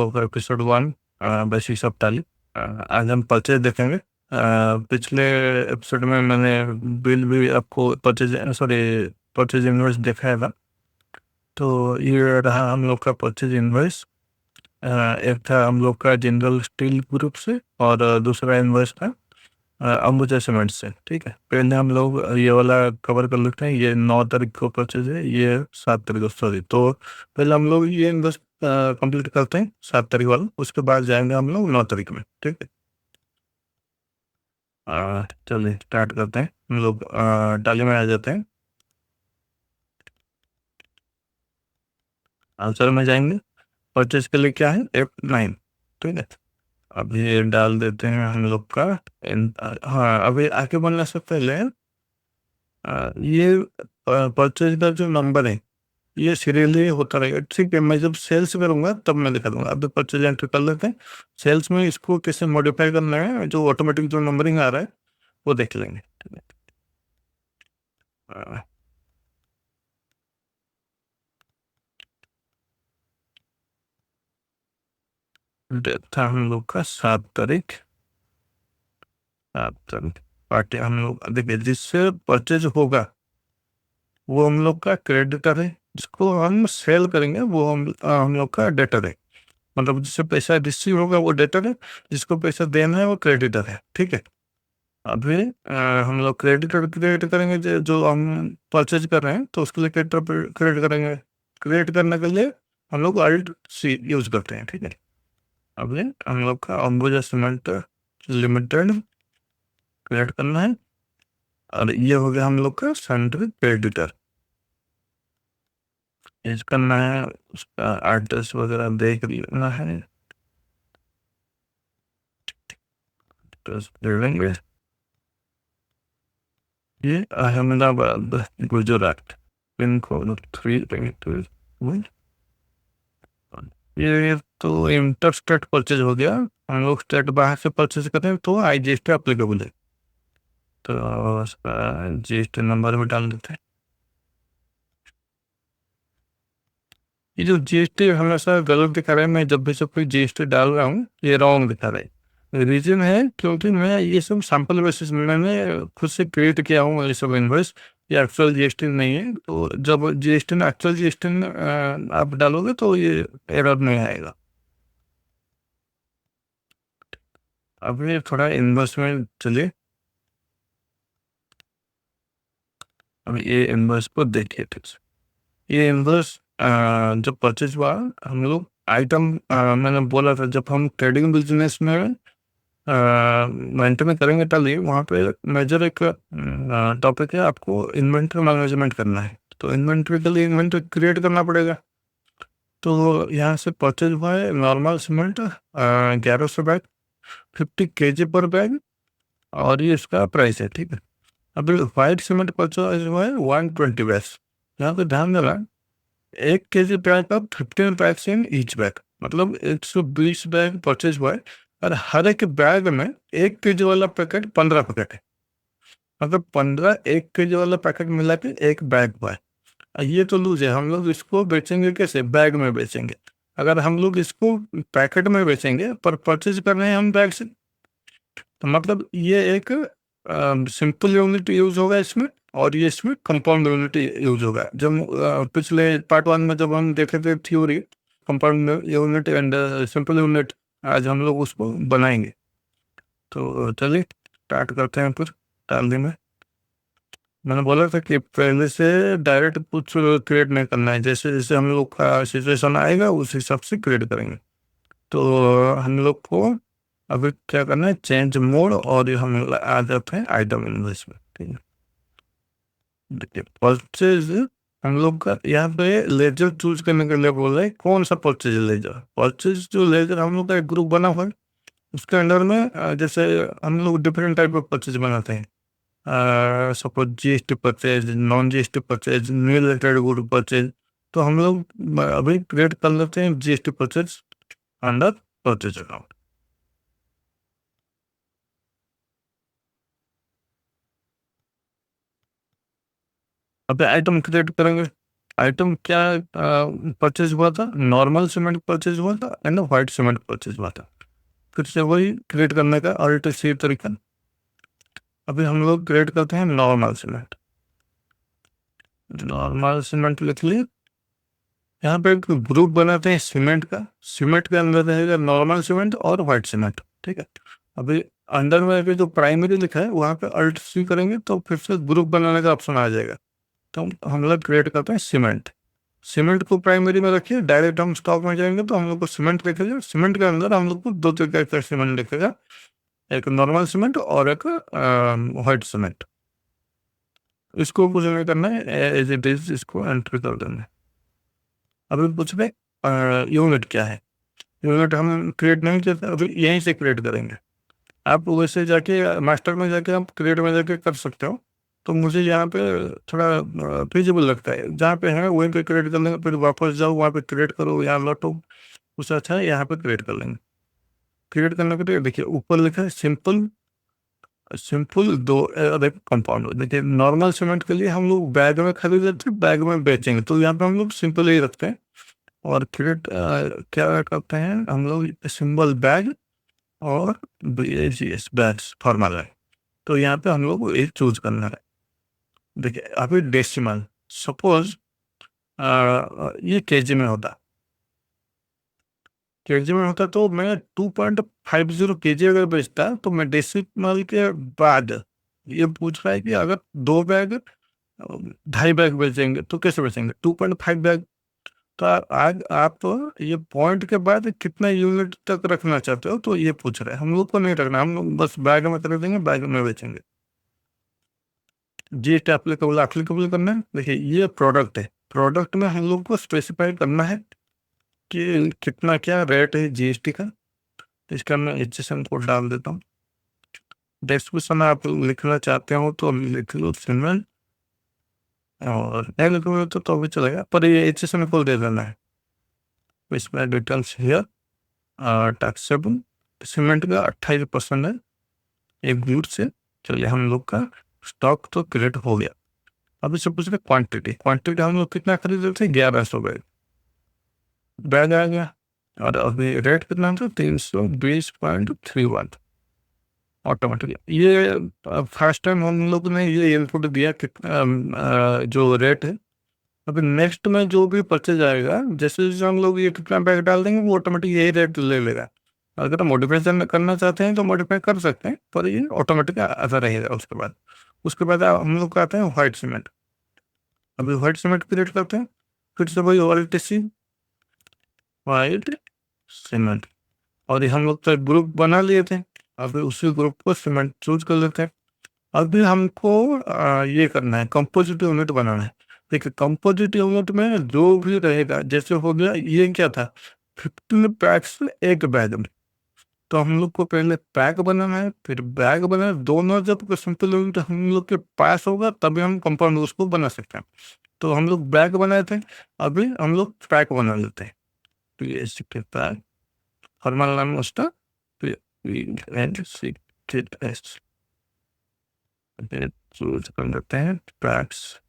होगा episode 1 basics of tally. आज हम परचेज देखेंगे। पिछले एपिसोड में मैंने बिल भी आपको परचेज इनवॉइस दिखाया था। तो ये रहा हम लोग का परचेज इनवॉइस। एक था हम लोग का जिंदल स्टील ग्रुप से और दूसरा इनवॉइस था अंबुजा सीमेंट से। ठीक है, पहले हम लोग ये वाला कवर कर लेते हैं। ये 9 तारीख को परचेज है, ये 7 तारीख को, सॉरी। तो पहले हम लोग ये इन्वेस्ट कंप्लीट करते हैं 7 तारीख वाला, उसके बाद जाएंगे हम लोग 9 तारीख में। ठीक है, चलिए स्टार्ट करते हैं। हम लोग टाली में आ जाते हैं, आंसर में जाएंगे। परचेज के लिए क्या है, F9। ठीक है, अभी ये डाल देते हैं हम लोग का हाँ, अभी आगे बढ़ने से पहले ये परचेज का जो नंबर है ये सीरियली होता रहेगा। ठीक है, मैं जब सेल्स करूंगा तब मैं दिखा दूंगा। अब परचेज एंट्री कर लेते हैं। सेल्स में इसको कैसे मॉडिफाई करना है, जो ऑटोमेटिक जो नंबरिंग आ रहा है वो देख लेंगे। ठीक है, डेट था हम लोग का 7 तारीख। 7 तारीख पार्टी हम लोग देखिए, जिससे परचेज होगा वो हम लोग का क्रेडिटर है, जिसको हम सेल करेंगे वो हम लोग का डेटर है। मतलब जिससे पैसा रिसीव होगा वो डेटर है, जिसको पैसा देना है वो क्रेडिटर है। ठीक है, अभी हम लोग क्रेडिटर क्रिएट करेंगे। जो हम परचेज कर रहे हैं तो उसके लिए क्रेडिटर क्रिएट करेंगे। क्रिएट करने के लिए हम लोग Alt C यूज करते हैं। ठीक है, अभी हम लोग का अंबुजा सीमेंट लिमिटेड क्रिएट करना है और ये हो गया हम लोग का सेंट्रल क्रेडिटर। यूज करना है, उसका एड्रेस वगैरह देख लेना है। लेंगे ये अहमदाबाद गुजरात, पिन कोड 3 ये तो इंटर स्टेट परचेज हो गया। हम लोग स्टेट बाहर से परचेज करते हैं तो IGST अप्लीकेबल है। तो उसका GST नंबर भी डाल देते हैं। ये जो GST हमेशा गलत दिखा रहा है, मैं जब भी सब कोई GST डाल रहा हूँ ये रॉन्ग दिखा रहा है। रीजन है क्योंकि मैं ये सब सैंपल बेसिस में मैंने खुद से क्रिएट किया हूँ ये सब इन्वॉइस। ये एक्चुअल GST नहीं है। तो जब एक्चुअल GST आप डालोगे तो ये एरर नहीं आएगा। अब ये थोड़ा इन्वॉइस में चलिए, अब ये इन्वॉइस को देखिए ठीक से। ये इन्वॉइस जब परचेज हुआ, हम लोग आइटम मैंने बोला था जब हम ट्रेडिंग बिजनेस में मेंटेन करेंगे तभी वहाँ पे मेजर एक टॉपिक है, आपको इन्वेंट्री मैनेजमेंट करना है। तो इन्वेंट्री के लिए इन्वेंट्री क्रिएट करना पड़ेगा। तो यहाँ से परचेज हुआ है नॉर्मल सीमेंट 1100 बैग, 50 kg पर बैग, और ये इसका प्राइस है। ठीक है, अभी वाइट सीमेंट परचेज हुआ है 120 बैग। यहाँ पे ध्यान देना, 1 kg बैग का 15 बैग्स इन ईच बैग, मतलब 120 बैग परचेज हुआ है। और हर एक बैग में 1 kg वाला पैकेट 15 पैकेट है, मतलब 15 1 kg वाला पैकेट मिला के एक बैग हुआ है। ये तो लूज है। हम लोग इसको बेचेंगे कैसे, बैग में बेचेंगे। अगर हम लोग इसको पैकेट में बेचेंगे पर परचेज कर रहे हैं हम बैग से, तो मतलब ये एक सिंपल यूनिट यूज होगा इसमें, और ये इसमें कंपाउंड यूनिट यूज होगा। जब पिछले पार्ट 1 में जब हम देखे थे theory, compound unit and simple unit, आज हम लोग उसको बनाएंगे। तो चलिए स्टार्ट करते हैं फिर डालने में। मैंने बोला था कि पहले से डायरेक्ट कुछ क्रिएट नहीं करना है, जैसे जैसे हम लोग का सिचुएशन आएगा उस हिसाब से क्रिएट करेंगे। तो हम लोग को अभी क्या करना है, चेंज मोड, और ये हम आ जाते हैं आइटम इन्वेस्ट में। ठीक है, देखिए परचेज हम लोग का यहाँ पे लेजर चूज करने के लिए बोल रहे हैं कौन सा परचेज लेजर। परचेज जो लेजर हम लोग का एक ग्रुप बना हुआ है, उसके अंडर में जैसे हम लोग डिफरेंट टाइप ऑफ परचेज बनाते हैं। Suppose GST purchase, non GST purchase, new related good purchase. तो हम लोग अभी क्रिएट कर लेते हैं GST purchase under purchase account. अब आइटम क्रिएट करेंगे। आइटम क्या परचेज हुआ था, नॉर्मल सीमेंट परचेज हुआ था एंड व्हाइट सीमेंट परचेज हुआ था। फिर से वही क्रिएट करने का अल्ट सी तरीका। अभी हम लोग क्रिएट करते हैं नॉर्मल सीमेंट। नॉर्मल सीमेंट लिख लिए। यहाँ पे एक ग्रुप बनाते हैं सीमेंट का। सीमेंट के अंदर रहेगा नॉर्मल सीमेंट और व्हाइट सीमेंट, ठीक है। अभी अंडर में भी जो प्राइमरी लिखा है वहाँ पे अल्ट सी करेंगे तो फिर से ग्रुप बनाने का ऑप्शन आ जाएगा। तो हम लोग क्रिएट करते हैं सीमेंट। सीमेंट को प्राइमरी में रखिए, डायरेक्ट हम स्टॉक में जाएंगे तो हम लोग को सीमेंट दिखेगा। सीमेंट के अंदर हम लोग को दो तरीके का सीमेंट दिखेगा, एक नॉर्मल सीमेंट और एक व्हाइट सीमेंट। इसको कुछ नहीं करना है, एज इट इज इसको एंटर कर देना है। अभी पूछ रहे यूनिट क्या है। यूनिट हम क्रिएट नहीं करते, अभी यहीं से क्रिएट करेंगे। आप वैसे जाके मास्टर में जाके आप क्रिएट में जाके कर सकते हो, तो मुझे यहाँ पे थोड़ा फिजिबल लगता है। जहाँ पे है वहीं पे क्रिएट कर लेंगे, फिर वापस जाओ वहाँ पे क्रिएट करो, यहाँ लौटो, उससे अच्छा है यहाँ पे क्रिएट कर लेंगे। क्रिएट करने के लिए देखिए ऊपर लिखा है सिंपल। सिंपल दो कंपाउंड। देखिए नॉर्मल सीमेंट के लिए हम लोग बैग में खरीद लेते हैं, बैग में बेचेंगे, तो यहाँ पे हम लोग सिंपल ही रखते हैं। और क्रिएट क्या करते हैं हम लोग, सिंबल बैग और बैग्स फॉर्मल है। तो यहाँ पे हम लोग को एक चूज करना है। देखिए अभी डेसिमल, सपोज ये केजी में होता, केजी में होता तो मैं 2.50 केजी अगर बेचता तो मैं डेसिमल के बाद ये पूछ रहा है कि अगर 2 बैग 2.5 बैग बेचेंगे तो कैसे बेचेंगे 2.5 बैग। तो आज आप तो ये पॉइंट के बाद कितना यूनिट तक रखना चाहते हो, तो ये पूछ रहे हैं। हम लोग को नहीं रखना, हम लोग बस बैग में कर देंगे, बैग में बेचेंगे। जीएसटी एप्लीकेबल करना है। देखिए ये प्रोडक्ट है, प्रोडक्ट में हम लोग को स्पेसिफाई करना है कि कितना क्या रेट है जीएसटी का। तो इसका मैं एचएसएन कोड डाल देता हूँ। डिस्क्रिप्शन में आप लिखना चाहते हो तो लिख लो सिंबल, और नहीं लिखोगे तो भी चलेगा, पर ये एचएसएन कोड दे देना है। इसमें डिटेल्स हियर टैक्सेबल सीमेंट का 28% है एक गुड से। चलिए हम लोग का स्टॉक तो क्रिएट हो गया। अभी से पूछ रहे क्वांटिटी। क्वांटिटी हम लोग कितना खरीद रहे थे, 1100 बैग। बैग आ गया। और अभी रेट कितना था, 320.31 ऑटोमेटिक। ये फर्स्ट टाइम हम लोग ने ये इनपुट दिया कितना जो रेट है। अभी नेक्स्ट में जो भी परचेज आएगा, जैसे जैसे हम लोग ये कितना बैग डाल देंगे वो ऑटोमेटिक यही रेट ले लेगा। अगर मॉडिफिकेशन करना चाहते हैं तो मॉडिफाई कर सकते हैं, पर ये ऑटोमेटिक आता रहेगा। उसके बाद हम लोग आते हैं व्हाइट सीमेंट। अभी व्हाइट सीमेंट क्रिएट करते हैं, फिर से वही व्हाइट सीमेंट। और ये हम लोग तो ग्रुप बना लिए थे, अभी उसी ग्रुप को सीमेंट चूज कर लेते हैं। अभी हमको ये करना है, कंपोजिट यूनिट बनाना है। देखिए कंपोजिट यूनिट में जो भी रहेगा, जैसे हो गया ये क्या था 15 पैक्स एक बैग में, तो हम लोग को पहले पैक बनाना है फिर बैग बनाना है। दोनों जब सिंपल यूनिट हम लोग के पास होगा तभी हम कंपाउंड उसको बना सकते हैं। तो हम लोग बैग बनाए थे, अभी हम लोग पैक बना लेते हैं। तो ये पैक फॉर्मल नाम उसका, तो चूज कर लेते हैं पैक्स।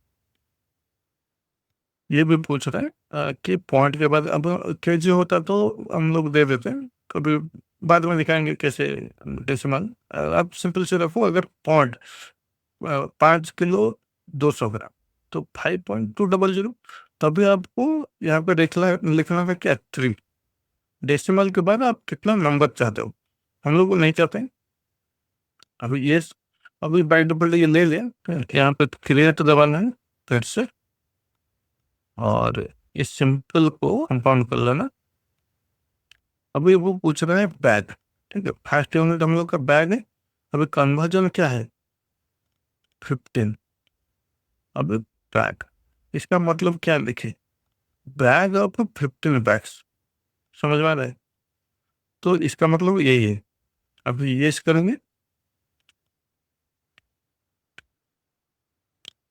ये भी पूछ रहा है कि पॉइंट के बाद अब केजी होता तो हम लोग दे देते हैं, कभी बाद में दिखाएंगे कैसे डेसिमल। आप सिंपल से रखो, अगर पॉइंट 5 किलो 200 ग्राम तो 5.200, तभी आपको यहाँ पे लिखना है क्या 3 डेसिमल के बाद आप कितना नंबर चाहते हो। हम लोग को नहीं चाहते हैं। अभी ये अभी बाई डिफॉल्ट ये ले लिया, यहाँ पे क्रिएट दबाना है फिर से, और इस सिंपल को कंपाउंड कर लेना। अभी वो पूछ रहा है बैग, ठीक है। फर्स्ट यूनिट हम लोग का बैग है। अभी कन्वर्जन क्या है 15। अभी बैग, इसका मतलब क्या लिखे, बैग ऑफ 15 बैग्स, समझ में आ रहा है। तो इसका मतलब यही है। अभी ये करेंगे,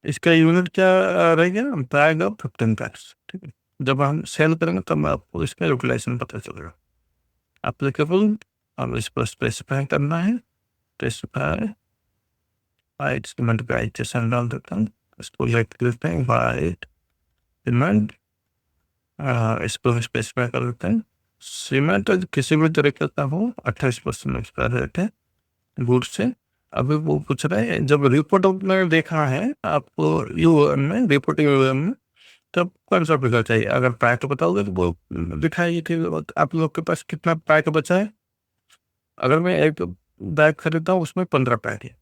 इसका यूनिट क्या रहेगा, बैग ऑफ 15 बैग्स, ठीक है। जब हम सेल करेंगे तब आपको इसका यूटिलाइजेशन पता चलेगा। एप्लीकेबल, अब इस पर स्पेसिफाई करना है, स्पेसिफाई वाइट सीमेंट का एचएसएन डाल देता हूँ, इसको लेट करते हैं वाइट सीमेंट, इसको स्पेसिफाई कर देते हैं। सीमेंट किसी भी तरीके का हो 28% उसका रेट है गुड से। अभी वो पूछ रहे हैं, जब रिपोर्ट आपने देखा है आपको यूएम में, रिपोर्टिंग यूएम में, तब कौन सा फिगर चाहिए? अगर पैक बताओगे तो वो दिखाइए कि आप लोग के पास कितना पैक बचा है। अगर मैं एक बैग खरीदता हूँ उसमें 15 पैक है,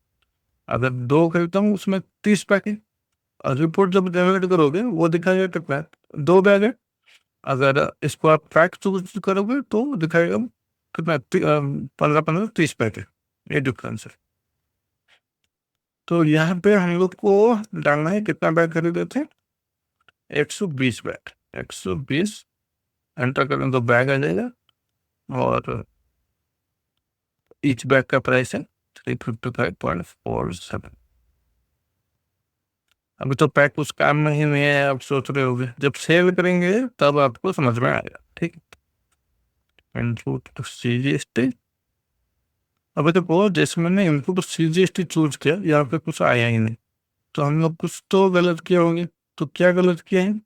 अगर 2 खरीदता हूँ उसमें 30 पैक है। और रिपोर्ट जब जनरेट करोगे वो दिखाएगा कितना 2 बैग है। अगर इसको आप पैक चूज करोगे तो दिखाएगा कितना 15-15 30 पैक है। ये डिफरेंस है। तो यहाँ पे हम लोग को डालना है कितना बैग खरीदे थे, 120 बैग। 120 एंटर करें तो बैग आ जाएगा और ईच बैग का प्राइस है 355.47। अभी तो पैक उस काम में ही नहीं है, आप सोच रहे होगे जब सेल करेंगे तब आपको समझ में आएगा। ठीक है, इनपुट CGST। अभी तो बहुत जैसे मैंने इनपुट CGST चूज किया, यहाँ पे कुछ आया ही नहीं, तो हम लोग कुछ तो गलत किए होंगे। तो क्या गलत किया है?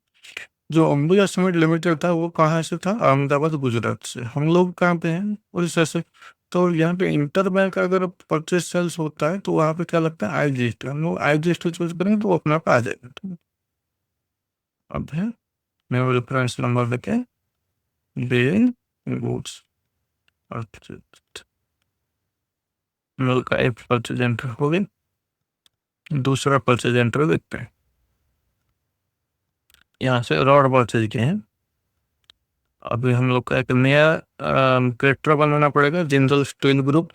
जो अंबुजा सीमेंट लिमिटेड था वो कहाँ से था? अहमदाबाद गुजरात से। हम लोग कहाँ पे हैं? उड़ीसा से। तो यहाँ पे इंटर बैंक अगर परचेज सेल्स होता है तो वहाँ पे क्या लगता है IGST। हम लोग IGST चूज करेंगे तो वो अपने आप आ जाएगा। ठीक है? अब है मैं वो रेफरेंस नंबर लेके बिलिंग गुड्स मिल्क का एक परचेज एंटर हो गई। दूसरा परचेज एंटर देखते हैं। यहाँ से रॉड परचेज के हैं। अभी हम लोग का एक नया कैरेक्टर बनाना पड़ेगा, जिंदल स्टील ग्रुप,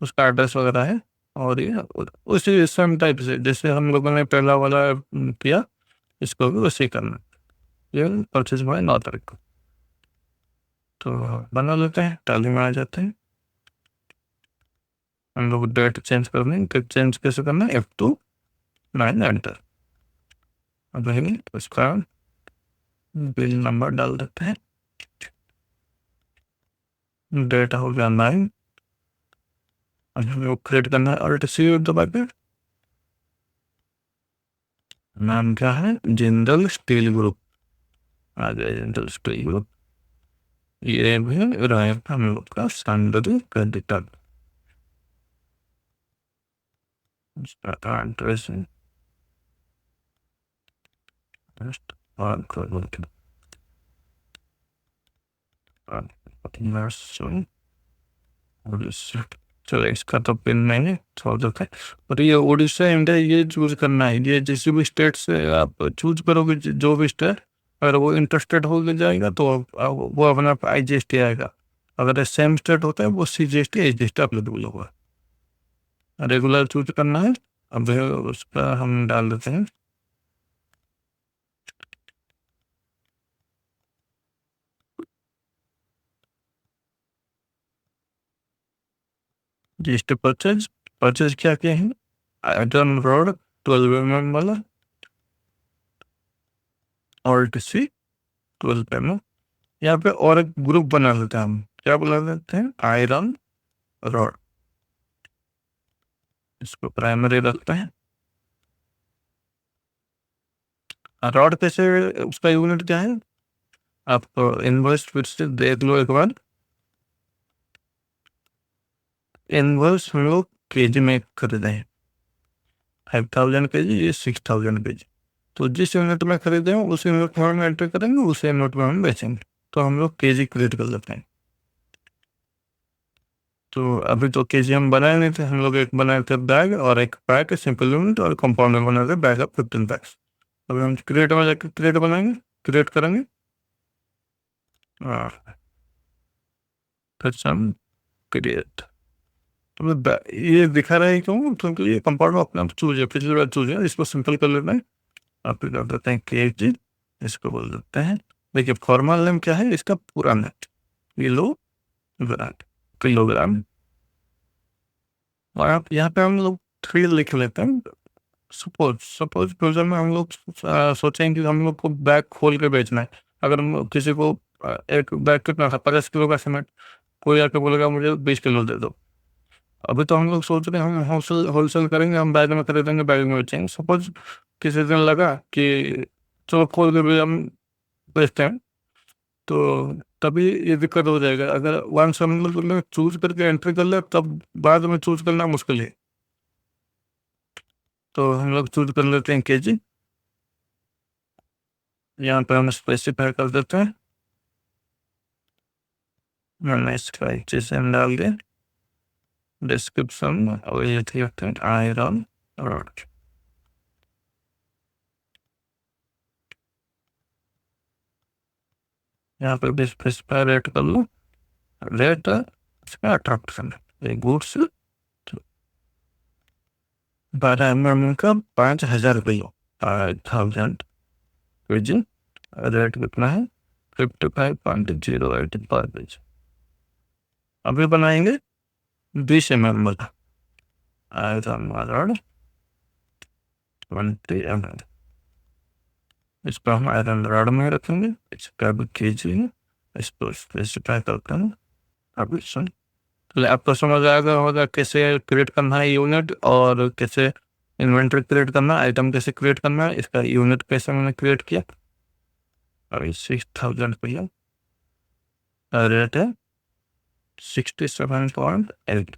उसका एड्रेस वगैरह है। और ये उसी सेम टाइप से जैसे हम लोगों ने पहला वाला किया, इसको भी वैसे ही करना है। ये परचेज हुआ है 9 तारीख को। तो बना लेते हैं, टैली में आ जाते हैं। हम लोग डेट चेंज कर देंगे। डेट चेंज कैसे करना है? F29 enter. अब उसका बिल नंबर डाल देते हैं। डेट हो गया 9। अब हमें वो क्रिएट करना है Alt C दबा के। नाम क्या है? Jindal steel group. आ गया जिंदल स्टील ग्रुप। ये भी रहेगा हम लोग का स्टैंडर्ड क्रेडिटर। एड्रेस चलो इसका तो पिन नहीं छोड़ देते हैं। और ये उड़ीसा इंडिया ये चूज करना है। ये जिस भी स्टेट से आप चूज करोगे, जो भी स्टेट, अगर वो इंटरेस्टेड हो जाएगा तो वो अपना IGST आएगा। अगर सेम स्टेट होता है वो CGST IGST अवेलेबल होगा। रेगुलर चूज करना है। अब उस पर हम डाल देते हैं GST परचेज। परचेज क्या क्या है? आइटम रोड 12 वाला और TC 12 यहाँ पे और एक ग्रुप बना लेते हैं हम। क्या बना लेते हैं? Iron rod. इसको प्राइमरी रखते हैं। रॉड कैसे, उसका यूनिट क्या है? आप इनवर्स फिर से देख लो एक बार। इनवर्स हम लोग केजी में खरीदे हैं, 5000 kg, ये 6000 kg। तो जिस यूनिट में खरीदे हैं उस यूनिट में हम एंटर करेंगे, उस यूनिट में हम बेचेंगे। तो हम लोग केजी क्रिएट कर लेते हैं। तो अभी तो केजी हम बनाए नहीं थे, हम लोग एक बनाए थे बैग और एक पैक, सिंपल यूनिट और कंपाउंडर बनाए थे बैग ऑफ 15 पैक्स। अभी हम क्रिएट में जाकर क्रिएट बनाएंगे, क्रिएट करेंगे। फिर से हम क्रिएट। तो ये दिखा रहा है क्यों? क्योंकि ये कंपाउंडर अपने आप चूज है, पिछली बार चूज है। इसको सिंपल कर लेना है। आप कर देते हैं क्रिएट, इसको बोल देते हैं। देखिए फॉर्मल नेम क्या है इसका? पूरा नेट किलोग्राम। किलोग्राम। और आप यहाँ पे हम लोग 3 लिख लेते हैं। सपोज फ्यूचर में हम लोग सोचें कि हम लोग को बैग खोल के बेचना है। अगर हम किसी को एक बैग कितना था, 50 किलो का सीमेंट, कोई आके बोलेगा मुझे 20 किलो दे दो। अभी तो हम लोग सोच रहे हैं हम होलसेल करेंगे, हम बैग में खरीदेंगे, बैग में बेचेंगे। सपोज किसी दिन लगा कि चलो खोल के भी हम देखते हैं। तो तभी ये दिक्कत हो जाएगा, अगर वंस हम लोग चूज करके एंट्री कर ले तब बाद में चूज करना मुश्किल है। तो हम लोग चूज कर लेते हैं केजी, यहाँ पे हम स्पेसिफाई कर देते हैं, मैंने इसका HSM डाल दिया, डिस्क्रिप्शन और ये लिखते हैं आयरन रॉड। यहाँ पे भी स्पेसिफाई रेट कर लो, रेट इसका 18%, एक गुड्स 12 mm का 5,000 रुपये, 5,000 केजी, रेट कितना है 55.085। अभी बनाएंगे 20 mm वाला आयरन रॉड 20 mm, इस पर हम आयरन रॉड में रखेंगे, इसका भी केजी है, इसको स्पेसिफाई करते हैं। अभी सुन, तो आपको समझ आएगा होगा कैसे क्रिएट करना है यूनिट और कैसे इन्वेंटरी क्रिएट करना है, आइटम कैसे क्रिएट करना है, इसका यूनिट कैसे मैंने क्रिएट किया। अभी 6,000 रुपया रेट है 67.8।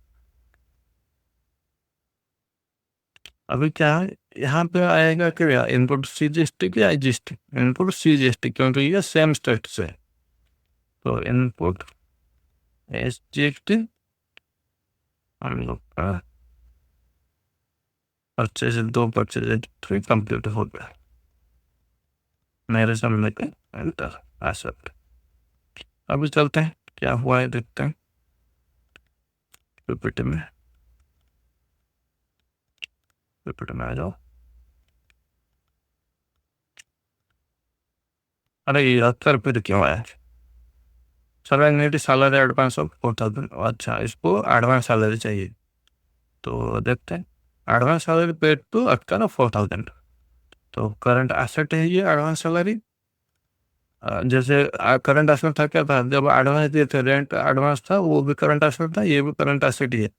अभी क्या है यहाँ पे आएगा क्या, इनपुट CGST या IGST, इनपुट CGST क्योंकि ये सेम स्टेट से है। तो इनपुट SGST हम लोग का परचेज 2 परचेज 3 कंप्लीट हो गया मेरे सामने के एंटर आ सकते। अभी चलते हैं क्या हुआ है देखते हैं PPT में, PPT में आ जाओ। अरे ये 70 रुपये क्यों आया, सर सैलरी एडवांस ऑफ 4,000, अच्छा इसको एडवांस सैलरी चाहिए, तो देखते हैं एडवांस सैलरी पेड टू अटका ना 4,000। तो करंट एसेट है ये एडवांस सैलरी, जैसे करंट एसेट था क्या था, जब एडवांस दिए थे रेंट एडवांस था वो भी करंट एसेट था, ये भी करंट एसेट ही है।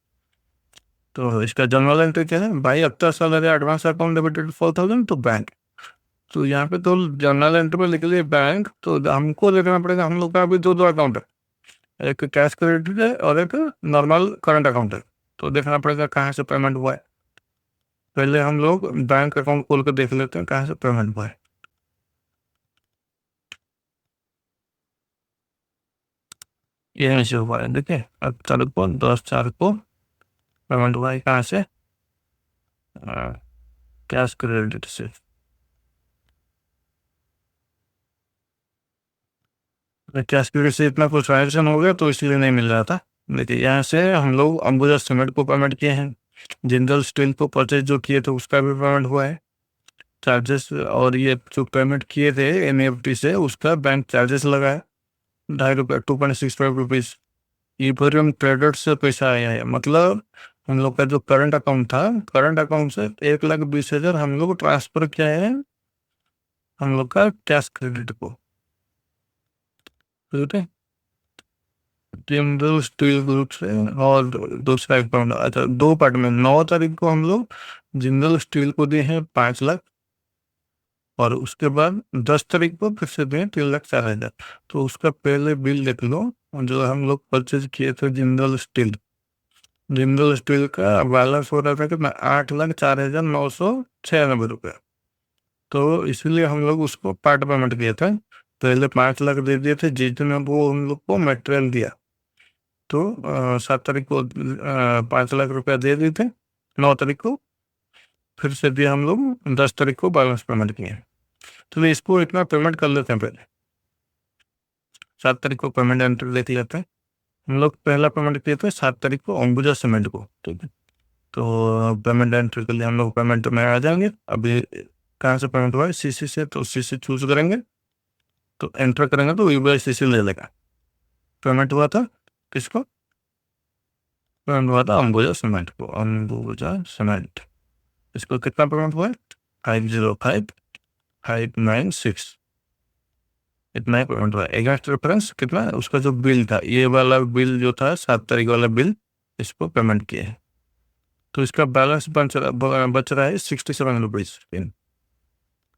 तो इसका जनरल एंट्री क्या है, भाई अक्टर सैलरी एडवांस अकाउंट डेबिटेड 4,000 तो बैंक, तो यहाँ पे तो जनरल एंट्री में लिख लिए बैंक, तो हमको देखना पड़ेगा, हम लोग का अभी दो अकाउंट है, एक कैश क्रेडिट है और एक नॉर्मल करंट अकाउंट है। तो देखना पड़ेगा कहाँ से पेमेंट हुआ है, पहले हम लोग बैंक अकाउंट खोल कर देख लेते हैं कहाँ से पेमेंट हुआ है। ये ऐसे हुआ है, देखिए अब 10/4 को पेमेंट हुआ है कहाँ से, कैश क्रेडिट से। कैश क्रेडिट से इतना कुछ ट्रांजेक्शन हो गया तो इसलिए नहीं मिल रहा था। देखिए यहाँ से हम लोग अंबुजा सीमेंट को पेमेंट किए हैं, जिंदल स्टील को परचेज जो किए थे उसका भी पेमेंट हुआ है, चार्जेस, और ये जो पेमेंट किए थे NEFT से उसका बैंक चार्जेस लगा है 2.5 रुपये, 2.65 रुपीज़। इथेरियम ट्रेडर्स से पैसा आया है, मतलब हम लोग का जो करंट अकाउंट था, करंट अकाउंट से 1,20,000 हम लोग ट्रांसफर किया है हम लोग का कैश क्रेडिट को, ठीक है, जिंदल स्टील ग्रुप से। और दूसरा अकाउंट, अच्छा 2 पार्ट में 9 तारीख को हम लोग जिंदल स्टील को दिए हैं 5 लाख, और उसके बाद 10 तारीख को फिर से दिए 3,04,000। तो उसका पहले बिल देख लो, जो हम लोग परचेज किए थे जिंदल स्टील, जिंदल स्टील का बैलेंस हो रहा था कि 8,04,996 रुपये। तो इसलिए हम लोग उसको पार्ट पेमेंट किए थे, पहले 5 लाख दे दिए थे जिस दिन वो हम लोग को मटेरियल दिया, तो 7 तारीख को 5 लाख रुपया दे दिए थे, 9 तारीख को फिर से दिया हम लोग, 10 तारीख को बैलेंस पेमेंट किए। तो इसको इतना पेमेंट कर लेते हैं, पहले 7 तारीख को पेमेंट एंट्री लेते जाते हैं। हम लोग पहला पेमेंट किए थे 7 तारीख को अंबुजा सीमेंट को, ठीक है। तो पेमेंट एंट्री के लिए हम लोग पेमेंट में आ जाएंगे। अभी कहाँ से पेमेंट हुआ है, CC से, तो CC चूज करेंगे, तो एंटर करेंगे तो UBI CC ले लेगा। पेमेंट हुआ था किसको, पेमेंट हुआ था अंबुजा सीमेंट को, अंबुजा सीमेंट, इसको कितना पेमेंट हुआ है 505,596, इतना ही पेमेंट हुआ है। एग्जैक्ट रेफरेंस कितना है, उसका जो बिल था, ये वाला बिल जो था 7 तारीख वाला बिल, इसको पेमेंट किए हैं। तो इसका बैलेंस बच रहा है 67 रुपीज़।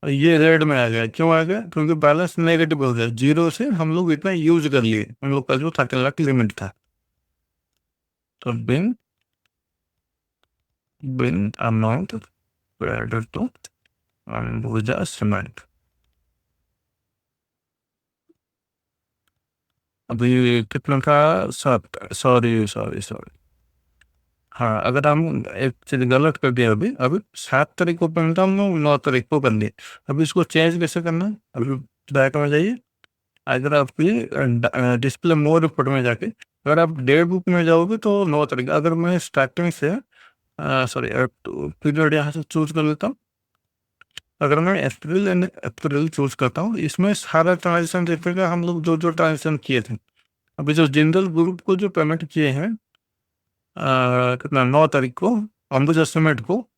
और ये रेड में आ गया, क्यों आ गया? क्योंकि बैलेंस नेगेटिव हो गया, जीरो से हम लोग इतना यूज कर लिए, हम लोग का जो 30 लाख लिमिट था। तो बिन बिन amount credit to Ambuja cement. अभी कितना था? 7, सॉरी सॉरी सॉरी। हाँ, अगर हम एक चीज गलत कर दिया, अभी अभी 7 तारीख को पेमेंट था, हम लोग 9 तारीख को कर लिए। अभी इसको चेंज कैसे करना है? अभी बैक में जाइए, अगर आपकी डिस्प्ले मोर रिपोर्ट में जाके अगर आप डेट बुक में जाओगे तो 9 तारीख, अगर मैं स्टार्टिंग से सॉरी पीरियड यहाँ से चूज कर लेता हूँ। अगर मैं अप्रैल एंड अप्रैल चूज करता हूँ, इसमें सारा ट्रांजेक्शन दिखेगा, हम लोग जो जो ट्रांजेक्शन किए थे। अभी जो जिंदल ग्रुप को जो पेमेंट किए हैं कितना, 9 तारीख को अंबुजा सीमेंट को,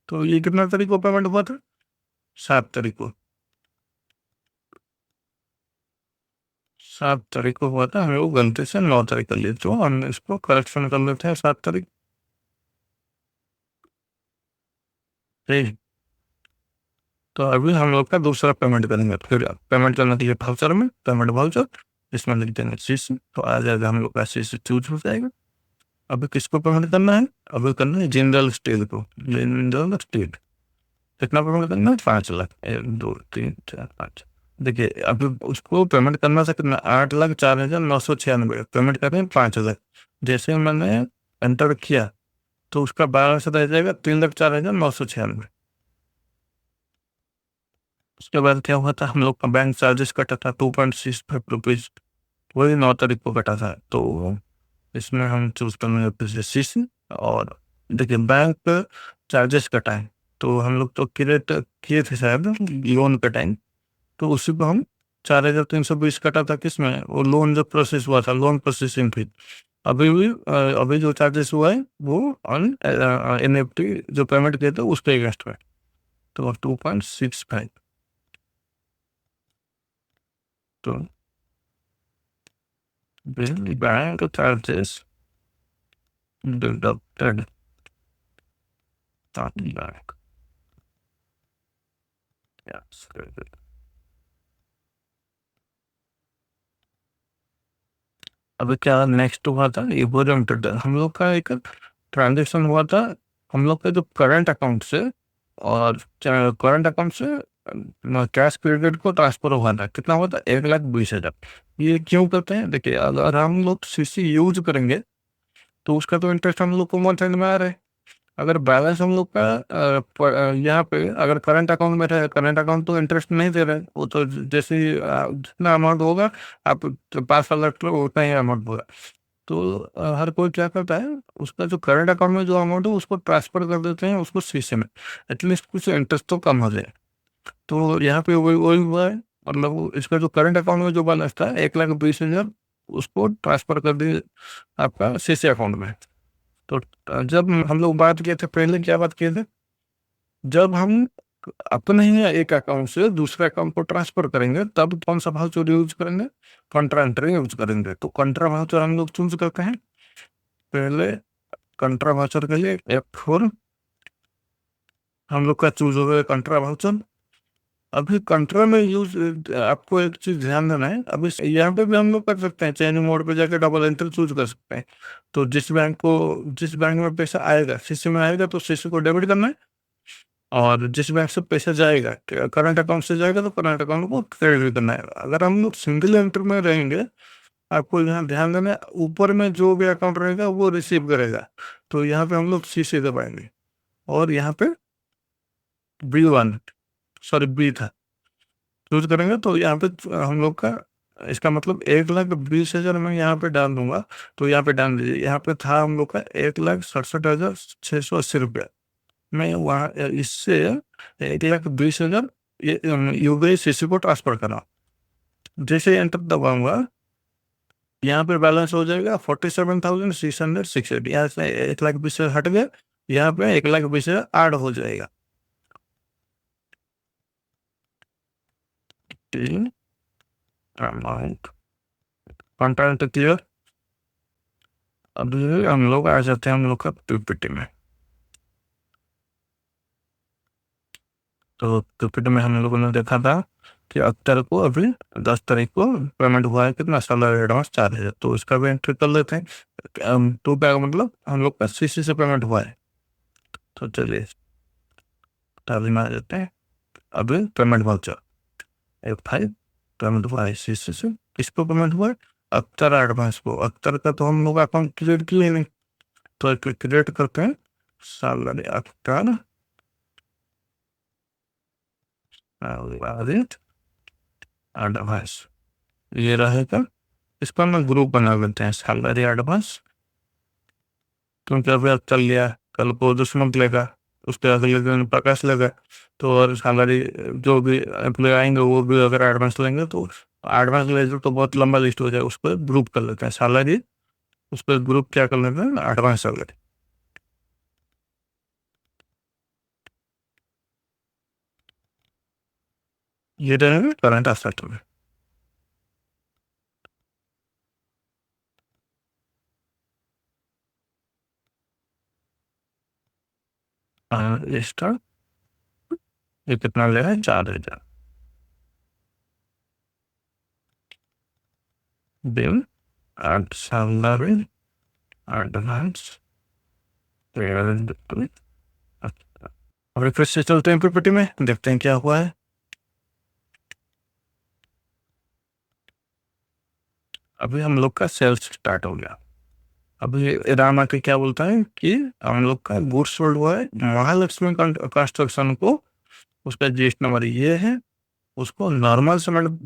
तो ये कितना तारीख को पेमेंट हुआ था? 7 तारीख को। 7 तारीख को हुआ था, हमें वो गलती से 9 तारीख कर लिए, तो हम इसको करेक्शन कर लेते हैं 7 तारीख। ठीक। तो अभी हम लोग का दूसरा पेमेंट करेंगे, फिर पेमेंट करना चाहिए वाउचर में, पेमेंट वाउचर, इसमें लिख देंगे शीश, तो आ जाएगा हम लोग का शीश चूज हो जाएगा। अभी किसको पेमेंट करना है? अभी करना है जिंदल स्टील को, जिंदल स्टील। कितना पेमेंट करना है? 5 लाख, 1 2 3 4 5। देखिए अभी उसको पेमेंट करना था कितना, 8,04,996 पेमेंट कर रहे हैं 5 लाख। जैसे ही मैंने एंटर किया तो उसका बैलेंस रह जाएगा 3,04,996। उसके बाद क्या हुआ था, हम लोग का बैंक चार्जेस कटा था 2.65 रुपीज, वही 9 तारीख को कटा था। तो इसमें हम चूज करेंगे प्रोसेस, और देखिए बैंक चार्जेस कटा है, तो हम लोग तो क्रिएट किए थे शायद लोन के टाइम, तो उसी को हम 4,320 कटा था, किसमें? वो लोन जो प्रोसेस हुआ था, लोन प्रोसेसिंग फी। अभी भी अभी जो चार्जेस हुआ है वो ऑन NFT जो पेमेंट किए थे उस पर अगेंस्ट है, तो 2.65। तो bank charges deducted that bank, yes। अभी क्या नेक्स्ट हुआ था, ये वो जो हम लोग का एक ट्रांजेक्शन हुआ था, हम लोग का जो करंट अकाउंट से, और करंट अकाउंट से कैश क्रेडिट को ट्रांसफर हुआ था, कितना हुआ था? 1,20,000। ये क्यों करते हैं? देखिए अगर हम लोग CC यूज करेंगे तो उसका तो इंटरेस्ट हम लोग को मंथ एंड में आ रहा है। अगर बैलेंस हम लोग का यहाँ पे अगर करंट अकाउंट में रहे, करंट अकाउंट तो इंटरेस्ट नहीं दे रहे, वो तो जैसे ही जितना अमाउंट होगा आप 5 साल रख लो उतना ही अमाउंट होगा। तो हर कोई क्या करता है, उसका जो करंट अकाउंट में जो अमाउंट है उसको ट्रांसफर कर देते हैं उसको शीशे में, एटलीस्ट कुछ इंटरेस्ट तो कम हो जाए। तो यहाँ पे वही वही हुआ है, मतलब इसका जो करंट अकाउंट में जो बैलेंस था 1,20,000, उसको ट्रांसफर कर दिए आपका शीशे अकाउंट में। तो जब हम लोग बात किए थे पहले, क्या बात किए थे, जब हम अपने ही एक अकाउंट से दूसरे अकाउंट को ट्रांसफर करेंगे तब कौन सा वाउचर यूज करेंगे? कंट्रा एंट्री यूज करेंगे। तो कंट्रा वाउचर हम लोग चूज करते हैं, पहले कंट्रा वाउचर के लिए F4 हम लोग का चूज हो गया कंट्रा वाउचर। अभी कंट्रा में यूज आपको एक चीज ध्यान देना है, अभी यहाँ पे भी हम लोग कर सकते हैं, चेंज मोड पे जाकर डबल एंट्री चूज कर सकते हैं। तो जिस बैंक में पैसा आएगा, CC में आएगा तो CC को डेबिट करना है, और जिस बैंक से पैसा जाएगा, करंट अकाउंट से जाएगा तो करंट अकाउंट को क्रेडिट करना है। अगर हम लोग सिंगल एंट्री में रहेंगे, आपको यहाँ ध्यान देना है, ऊपर में जो भी अकाउंट रहेगा वो रिसीव करेगा, तो यहाँ पे हम लोग CC दबाएंगे, और यहाँ पे B1, सॉरी B था, चूज करेंगे तो यहाँ पे हम लोग का, इसका मतलब 1,20,000 मैं यहाँ पे डाल दूंगा। तो यहाँ पे डाल दीजिए, यहाँ पे था हम लोग का 1,67,680 रुपया। मैं वहाँ इससे 1,20,000 UPI CC को ट्रांसफर करा, जैसे एंटर दबाऊंगा यहाँ पे बैलेंस हो जाएगा 47,668। यहाँ से 1,20,000 हट गया, यहाँ पे 1,20,000 ऐड हो जाएगा। Amount content clear. अब हम लोग आ जाते हैं हम लोग का PPT में। तो क्रिकेट में हम लोगों ने देखा था कि अख्तर को अभी 10 तारीख को पेमेंट हुआ है, कितना सैलरी एडवांस 4,000, तो इसका भी एंट्री कर लेते हैं। टू पैक मतलब हम लोग का सीसी से पेमेंट हुआ है, तो चलिए टाली मार देते हैं। अभी पेमेंट वाउचर F5 पेमेंट हुआ है सीसी से, किसको पेमेंट हुआ है? अख्तर एडवांस को। अख्तर का तो हम लोग अकाउंट क्रिएट किए नहीं, तो क्रिएट करते हैं सैलरी अख्तर एडवांस, ये रहेगा। इसका हम ग्रुप बना लेते हैं सैलरी एडवांस, क्योंकि अभी अब चल गया, कल को दुश्मन लेगा, उसके अगले दिन प्रकाश लेगा, तो और सैलरी जो भी एम्प्लॉय आएंगे वो भी अगर एडवांस लेंगे तो एडवांस ले तो बहुत लंबा लिस्ट हो जाए, उस पर ग्रुप कर लेते हैं सैलरी, उस पर ग्रुप क्या कर लेते हैं, एडवांस सैलरी। ये रहेगा करंट एसेट में। रजिस्टर, ये कितना ले रहा है, 4,000। बिल एंड सैलरी एडवांस, और फिर से चलते हैं प्रॉपर्टी में, देखते हैं क्या हुआ है। अभी हम लोग का सेल्स स्टार्ट हो गया। अभी राम आके क्या बोलता है कि हम लोग का गुड्स सोल्ड हुआ है महालक्ष्मी कंस्ट्रक्शन को, उसका जीएसटी नंबर ये है, उसको नॉर्मल सीमेंट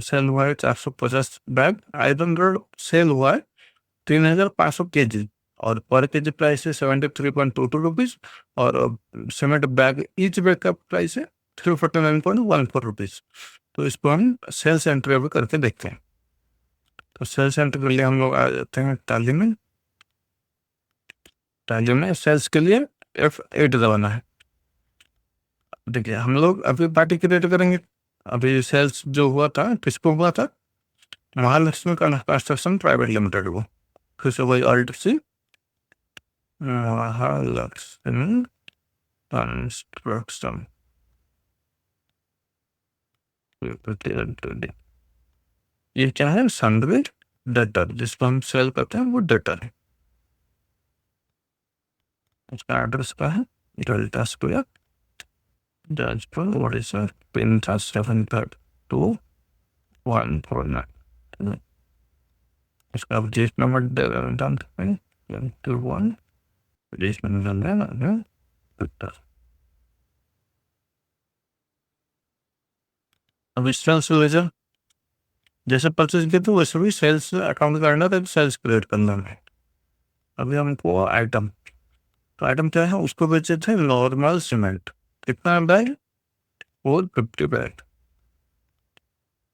सेल हुआ है 450 बैग, आयरन रोड सेल हुआ है 3,500 kg, और पर केजी प्राइस है 73.22 रुपीज, और सीमेंट बैग ईच बैग का प्राइस है 349.14 रुपीज। तो इसको हम सेल्स एंट्री अभी करके देखते हैं। तो सेल्स एंट्री के लिए हम लोग आ जाते हैं टैली में सेल्स के लिए F8 दबाना है। देखिए हम लोग अभी पार्टी क्रिएट करेंगे। अभी सेल्स जो हुआ था किसको हुआ था, महालक्ष्मी कंस्ट्रक्शन प्राइवेट लिमिटेड को। फिर से वही अल्ट सी महालक्ष्मी कंस्ट्रक्शन, ये क्या है, सन्ड्री डेटर, जिसको हम सेल करते हैं वो डेटर है। इसका एड्रेस क्या है, delta square Jajpur Orissa, pin था 732 149। इसका अब रजिस्टर नंबर डाल सकते हैं 21, रजिस्टर नंबर डालना है। अब इस सेल्स लेजर जैसे परचेज किए थे वैसे भी सेल्स अकाउंट करना था, सेल्स क्रिएट करना है। अभी हमको आइटम, तो आइटम क्या है, उसको बेचे थे नॉर्मल सीमेंट, कितना बैग, 450 बैग,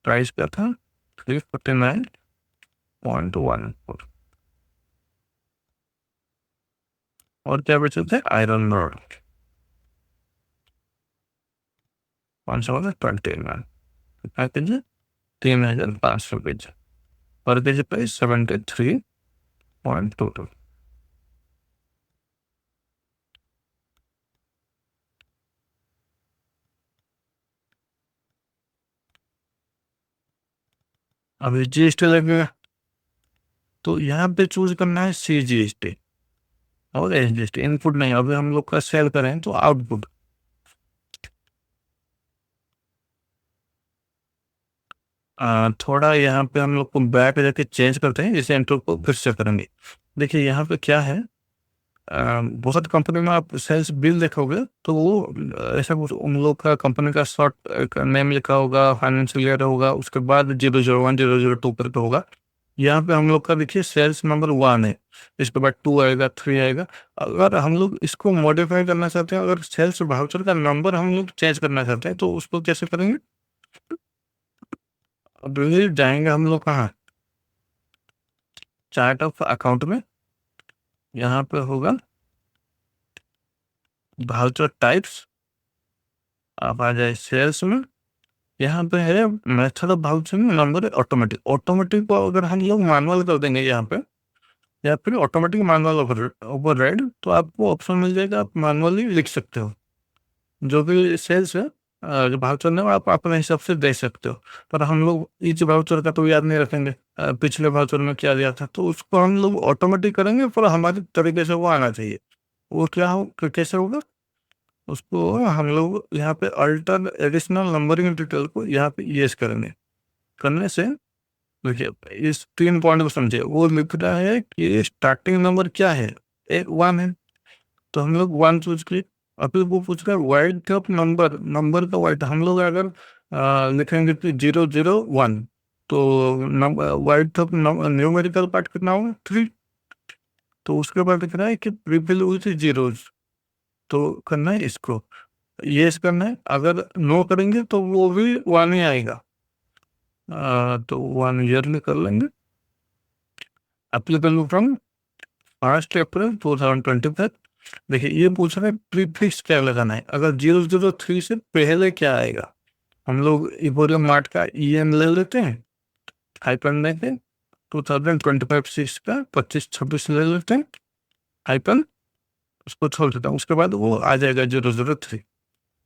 प्राइस क्या था 349.14। और क्या बेचे थे, आयरन रोड 529, कितना केजी, 3,500 केजी, पर केजी प्राइस 73.22। अभी जीएसटी लगेगा, तो यहाँ पे चूज करना है CGST और SGST, इनपुट नहीं। अभी हम लोग का सेल करें तो आउटपुट, थोड़ा यहाँ पे हम लोग को बैक जाके चेंज करते हैं, इसे एंटर को फिर से करेंगे। देखिए यहाँ पे क्या है, बहुत कंपनी में आप सेल्स बिल देखोगे तो वो ऐसा कुछ उन लोग का कंपनी का शॉर्ट नेम लिखा होगा, फाइनेंशियल ईयर होगा, उसके बाद 001 002 करके होगा। यहाँ पे हम लोग का देखिए सेल्स नंबर 1 है, इसके बाद 2 आएगा, 3 आएगा। अगर हम लोग इसको मॉडिफाई करना चाहते हैं, अगर सेल्स वाउचर का नंबर हम लोग चेंज करना चाहते हैं, तो उसको कैसे करेंगे, अभी जाएंगे हम लोग कहाँ, चार्ट ऑफ अकाउंट में, यहाँ पे होगा वाउचर टाइप्स, आप आ जाए सेल्स में, यहाँ पे है method of voucher number automatic. Automatic को अगर हम लोग मैनुअल कर देंगे यहाँ पे, या फिर ऑटोमेटिक मैनुअल ओवर राइड, तो आपको ऑप्शन मिल जाएगा, आप मैनुअली लिख सकते हो। जो भी सेल्स है जो वाउचर है वो आप अपने हिसाब से दे सकते हो। पर हम लोग ईच वाउचर का तो याद नहीं रखेंगे, पिछले वाउचर में क्या दिया था, तो उसको हम लोग ऑटोमेटिक करेंगे, पर हमारे तरीके से वो आना चाहिए। वो क्या हो कैसे होगा? उसको हम लोग यहाँ पे अल्टर एडिशनल नंबरिंग डिटेल को यहाँ पे येस करेंगे। करने से देखिए इस 3 पॉइंट को समझिए। वो लिख रहा है कि स्टार्टिंग नंबर क्या है? 1 है, तो हम लोग 1 चूज़ किए। अभी वो पूछ रहा है वाइड कप नंबर, नंबर का वाइड हम लोग अगर लिखेंगे कि 001, तो number wide cup numerical part कितना होगा? 3। तो उसके बाद लिख रहा है कि ट्रिपल विथ ज़ीरोज़, तो करना है इसको, येस करना है। अगर नो करेंगे तो वो भी 1 ही आएगा। तो 1 ईयर में कर लेंगे। एप्लीकेबल फ्रॉम 1 अप्रैल 2025। देखिए ये पूछ रहा है प्रीफिक्स क्या लगाना है, अगर 003 से पहले क्या आएगा? हम लोग इबोरियम मार्ट का ईएम ले लेते हैं, हाइपन देके 2025-6 का 25-26 ले लेते हैं, हाइपन उसको छोड़ देता हूँ, उसके बाद वो आ जाएगा 003।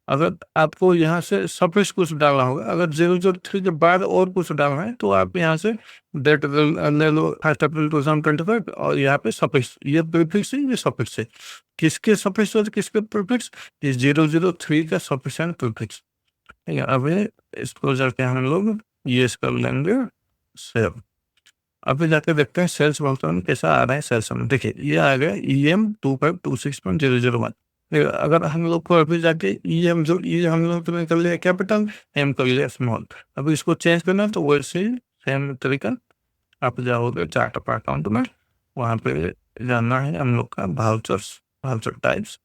अगर आपको यहाँ से सफिक्स कुछ डालना होगा, अगर 003 के बाद और कुछ डालना है तो आप यहाँ से डेट ले लो 1 अप्रैल 2025 और यहाँ पे सफिक्स, ये प्रीफिक्स है, ये सफिक्स है। किसके सफिक्स और किसके प्रीफिक्स? ये 003 का सफिक्स एंड प्रीफिक्स। ठीक है, अभी इसको जाके हम लोग ये कर लेंगे सेव। अभी जाके देखते हैं सेल्स वर्तमान कैसा आ रहा है सेल्स में। देखिए ये आ गया EM2526.001। अगर हम लोग को अभी जाके EM जो ये हम लोग ने कर लिया कैपिटल, एम कर लिया स्मॉल, अभी इसको चेंज करना है, तो वैसे ही सेम तरीका आप जाओगे चार्ट ऑफ अकाउंट में, वहाँ पे जाना है हम लोग का वाउचर्स, वाउचर टाइप्स,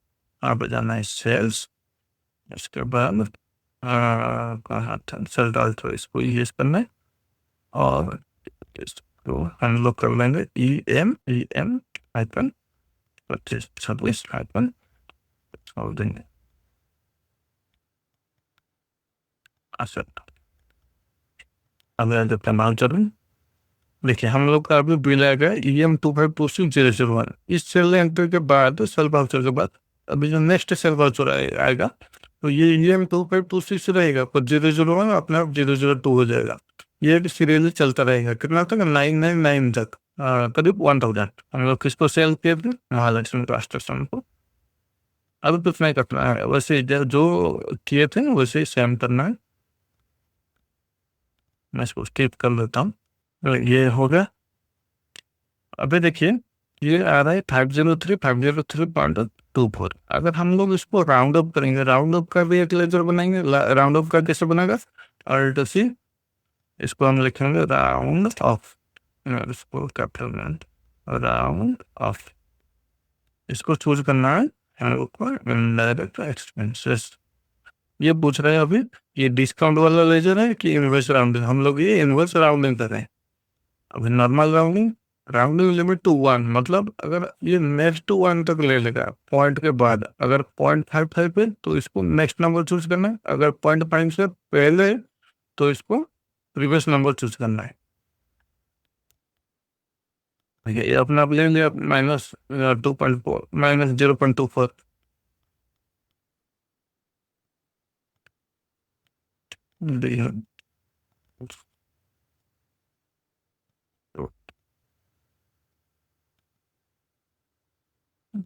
वहाँ पे जाना है सेल्स। इसके बाद कहाँ था सेल डाल, तो इसको यूज करना है और इसको हम लोग कर लेंगे EM हाइपन 25-26 हाइपन छोड़ देंगे। अच्छा, अब जब अमाउंट चलूँ, देखिए हम लोग का अभी बिल आएगा EM2526.001। इस सेल एंट्री के बाद, सेल वाउचर के बाद अभी जो नेक्स्ट सेल वाउचर आएगा, तो ये EM2526 रहेगा, पर 001 अपने आप 002 हो जाएगा। ये सीरियली चलता रहेगा कितना तक? 999 तक, करीब 1000। हम लोग किसको सेल किए थे? महालक्ष्मी ट्रांसलेशन को। अब कुछ नहीं करना है, वैसे जो किए थे वैसे ही सेम करना है। मैं इसको स्किप कर लेता हूँ। तो ये हो गया। अभी देखिए ये आ रहा है 503.24। अगर हम लोग इसको राउंड अप करेंगे, राउंड अप का भी एक लेजर बनाएंगे। राउंड अप का कैसे बनेगा? अल्ट सी, इसको हम लिखेंगे राउंड ऑफ, इसको कैपिटल में राउंड ऑफ, इसको चूज करना है हम लोग को इनडायरेक्ट एक्सपेंसेस। ये पूछ रहे हैं अभी ये डिस्काउंट वाला लेजर है कि इनवर्स राउंडिंग, हम लोग ये इनवर्स राउंडिंग कर रहे हैं। अभी normal rounding, rounding limit to 1, मतलब अगर ये नेक्स्ट टू 1 तक ले लेगा पॉइंट के बाद, अगर 0.55 पे तो इसको नेक्स्ट नंबर चूज करना है, अगर 0.5 से पहले तो इसको प्रीवियस नंबर चूज करना है। ठीक है, ये अपने आप ले लिया -2.4 -0.24।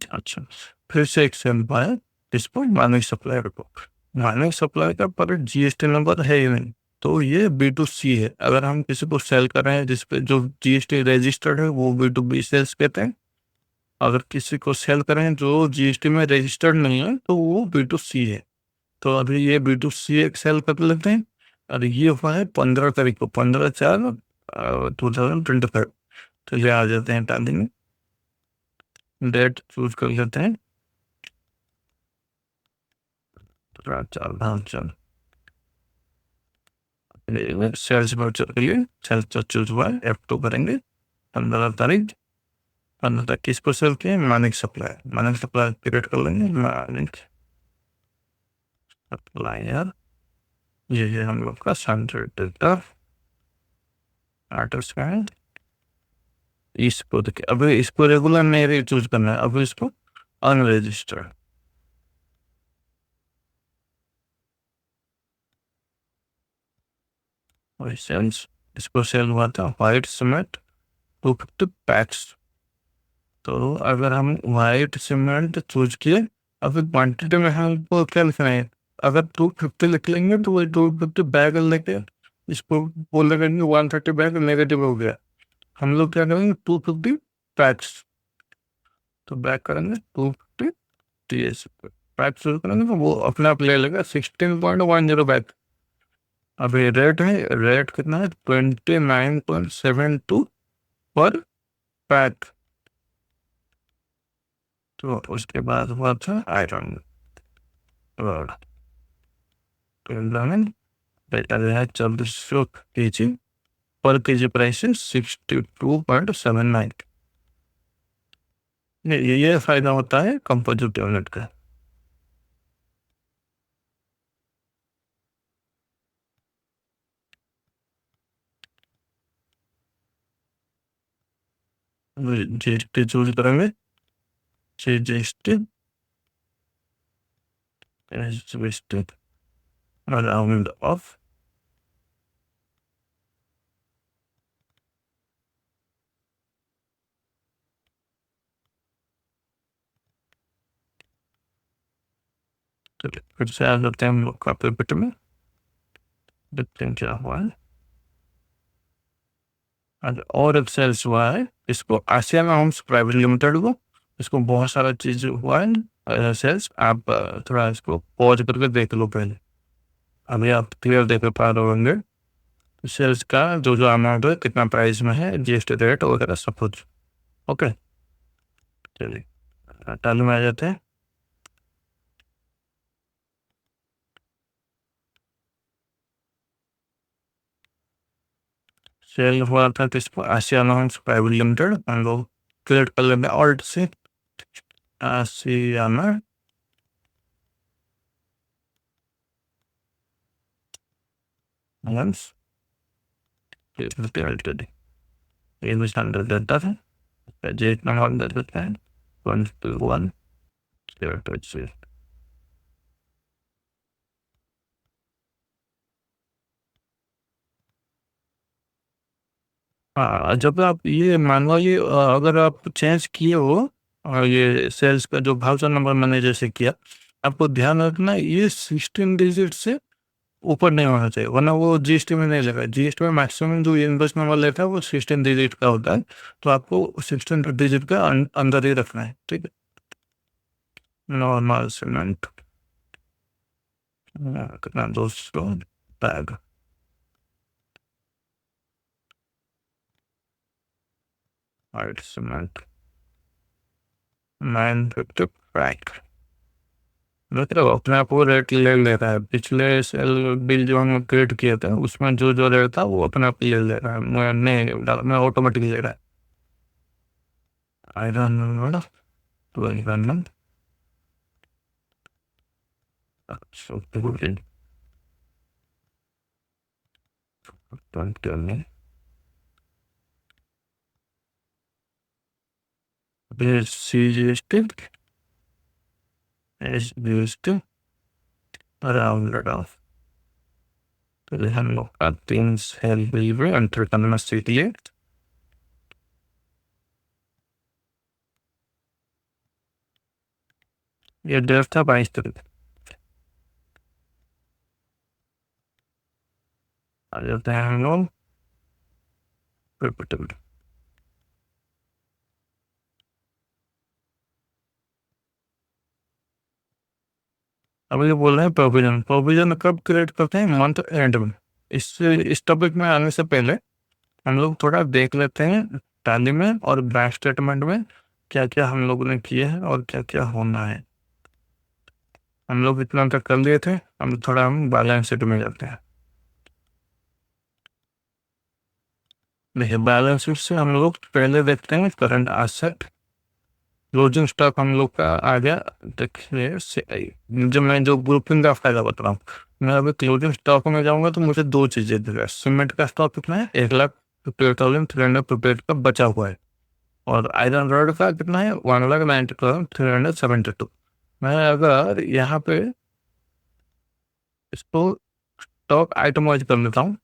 अच्छा, फिर से एक सैंपल है, इसको माइनिंग सप्लायर को, माइनिंग सप्लायर का पर जीएसटी नंबर है ही नहीं, तो ये B2C है। अगर हम किसी को सेल कर रहे हैं जिसपे जो जीएसटी रजिस्टर्ड है वो B2B सेल्स कहते हैं। अगर किसी को सेल कर रहे हैं जो जीएसटी में रजिस्टर्ड नहीं है तो वो B2C है। तो अभी ये B2C एक सेल कर लेते हैं और ये हुआ है 15 तारीख को, 15/4/2025। तो ये आ जाते हैं टाली में, डेट चूज कर लेते हैं 4/5। सेल्स वाउचर के लिए सेल्स चूज हुआ है, F2 करेंगे। 15 तारीख, 15 तारीख किसको सेल किए? Manik supply, Manik supply create कर लेंगे, मानिक सप्लायर। ये हम लोग का सेंटर डेटा आर्टिस्ट का है। इसको देखिए, अभी इसको रेगुलर नहीं चूज करना है, अभी इसको अनरजिस्टर्ड। और सेल्स इसको सेल हुआ था वाइट सीमेंट 250 पैक्स। तो अगर हम वाइट सीमेंट चूज किए, अगर क्वांटिटी में हमको क्या लिखना है, अगर 250 लिख लेंगे तो वही 250 बैग लेके इसको बोल करेंगे 130 बैग नेगेटिव हो गया। हम लोग क्या करेंगे 250 पैक्स, तो बैग करेंगे 250 टीएस पैक्स करेंगे तो वो अपने आप ले लेगा 16.10 बैग। अभी रेट है, रेट कितना है 29.72 पर पैक। तो उसके बाद हुआ था आयरन रॉड, तो इलेवन बेटर है 2400 kg पर केजी प्राइस है 62.79। ये फायदा होता है कंपोजिट यूनिट का। जीएसटी चूज करेंगे, जीएसटी राउंड ऑफ फिर से आ जाते हैं हम लोग का पेपर में, देखते हैं क्या हुआ है। और एक सेल्स हुआ है, इसको आसियाना होम्स प्राइवेट लिमिटेड को, इसको बहुत सारा चीज हुआ है सेल्स। आप थोड़ा इसको पॉज करके देख लो पहले, अभी आप क्लियर देख पा रहे होंगे सेल्स का जो जो अमाउंट है, कितना प्राइस में है, जीएसटी रेट वगैरह सब कुछ। ओके, चलिए चालू में आ जाते हैं। सेल हुआ था किसको, आसियाना होम्स प्राइवेट लिमिटेड। हम लोग क्लियर कर लेंगे ऑल्ट से, आसियाना होम्स लिमिटेड, ये भी स्टैंडर्ड देता था, जेट नंबर दे देता है 121 026। हाँ, जब आप ये मान लो ये अगर आप चेंज किए हो और ये सेल्स का जो भाउचर नंबर मैंने जैसे किया, आपको ध्यान रखना ये 16 डिजिट से ऊपर नहीं होना चाहिए, वरना वो जीएसटी में नहीं लगा। जीएसटी में मैक्सिमम जो इनवॉइस नंबर लेता है वो 16 डिजिट का होता है, तो आपको 16 डिजिट का अंदर ही रखना है, ठीक है। नॉर्मल सीमेंट कितना 200 बैग, वाइट सीमेंट 950 बैग। मतलब अपने आप वो रेट ले ले रहा है, पिछले सेल बिल जो हमने क्रिएट किया था उसमें जो जो रेट था वो अपने आप ले ले रहा है, मैं ऑटोमेटिक ले रहा है। आयरन वाला तो iron CGST is used to round it off. तो हम लोग का 3 सेल बिल अंतर करना सीखिए। ये डेफ था 22 तारीख। आ जाते हैं हम लोग रिपीटेबल। अब ये बोल रहे हैं प्रोविजन, प्रोविजन कब क्रिएट करते हैं, मंथ एंड में। इस टॉपिक में आने से पहले हम लोग थोड़ा देख लेते हैं टैली में और बैंक स्टेटमेंट में क्या क्या हम लोगों ने किए हैं और क्या क्या होना है। हम लोग इतना तक कर लिए थे, हम बैलेंस शीट में जाते हैं। देखिए बैलेंस शीट से हम लोग पहले देखते हैं करंट एसेट, क्लोजिंग स्टॉक हम लोग का आ गया। देखिए जब मैं जो ग्रुपिंग का फायदा बता रहा हूँ, मैं अभी क्लोजिंग स्टॉक में जाऊंगा तो मुझे दो चीजें देगा। सीमेंट का स्टॉक कितना है, 1,58,300 का बचा हुआ है, और आयरन रॉड का कितना है 1,90,372। मैं अगर यहाँ पे इसको स्टॉक आइटम वाइज कर लेता हूँ,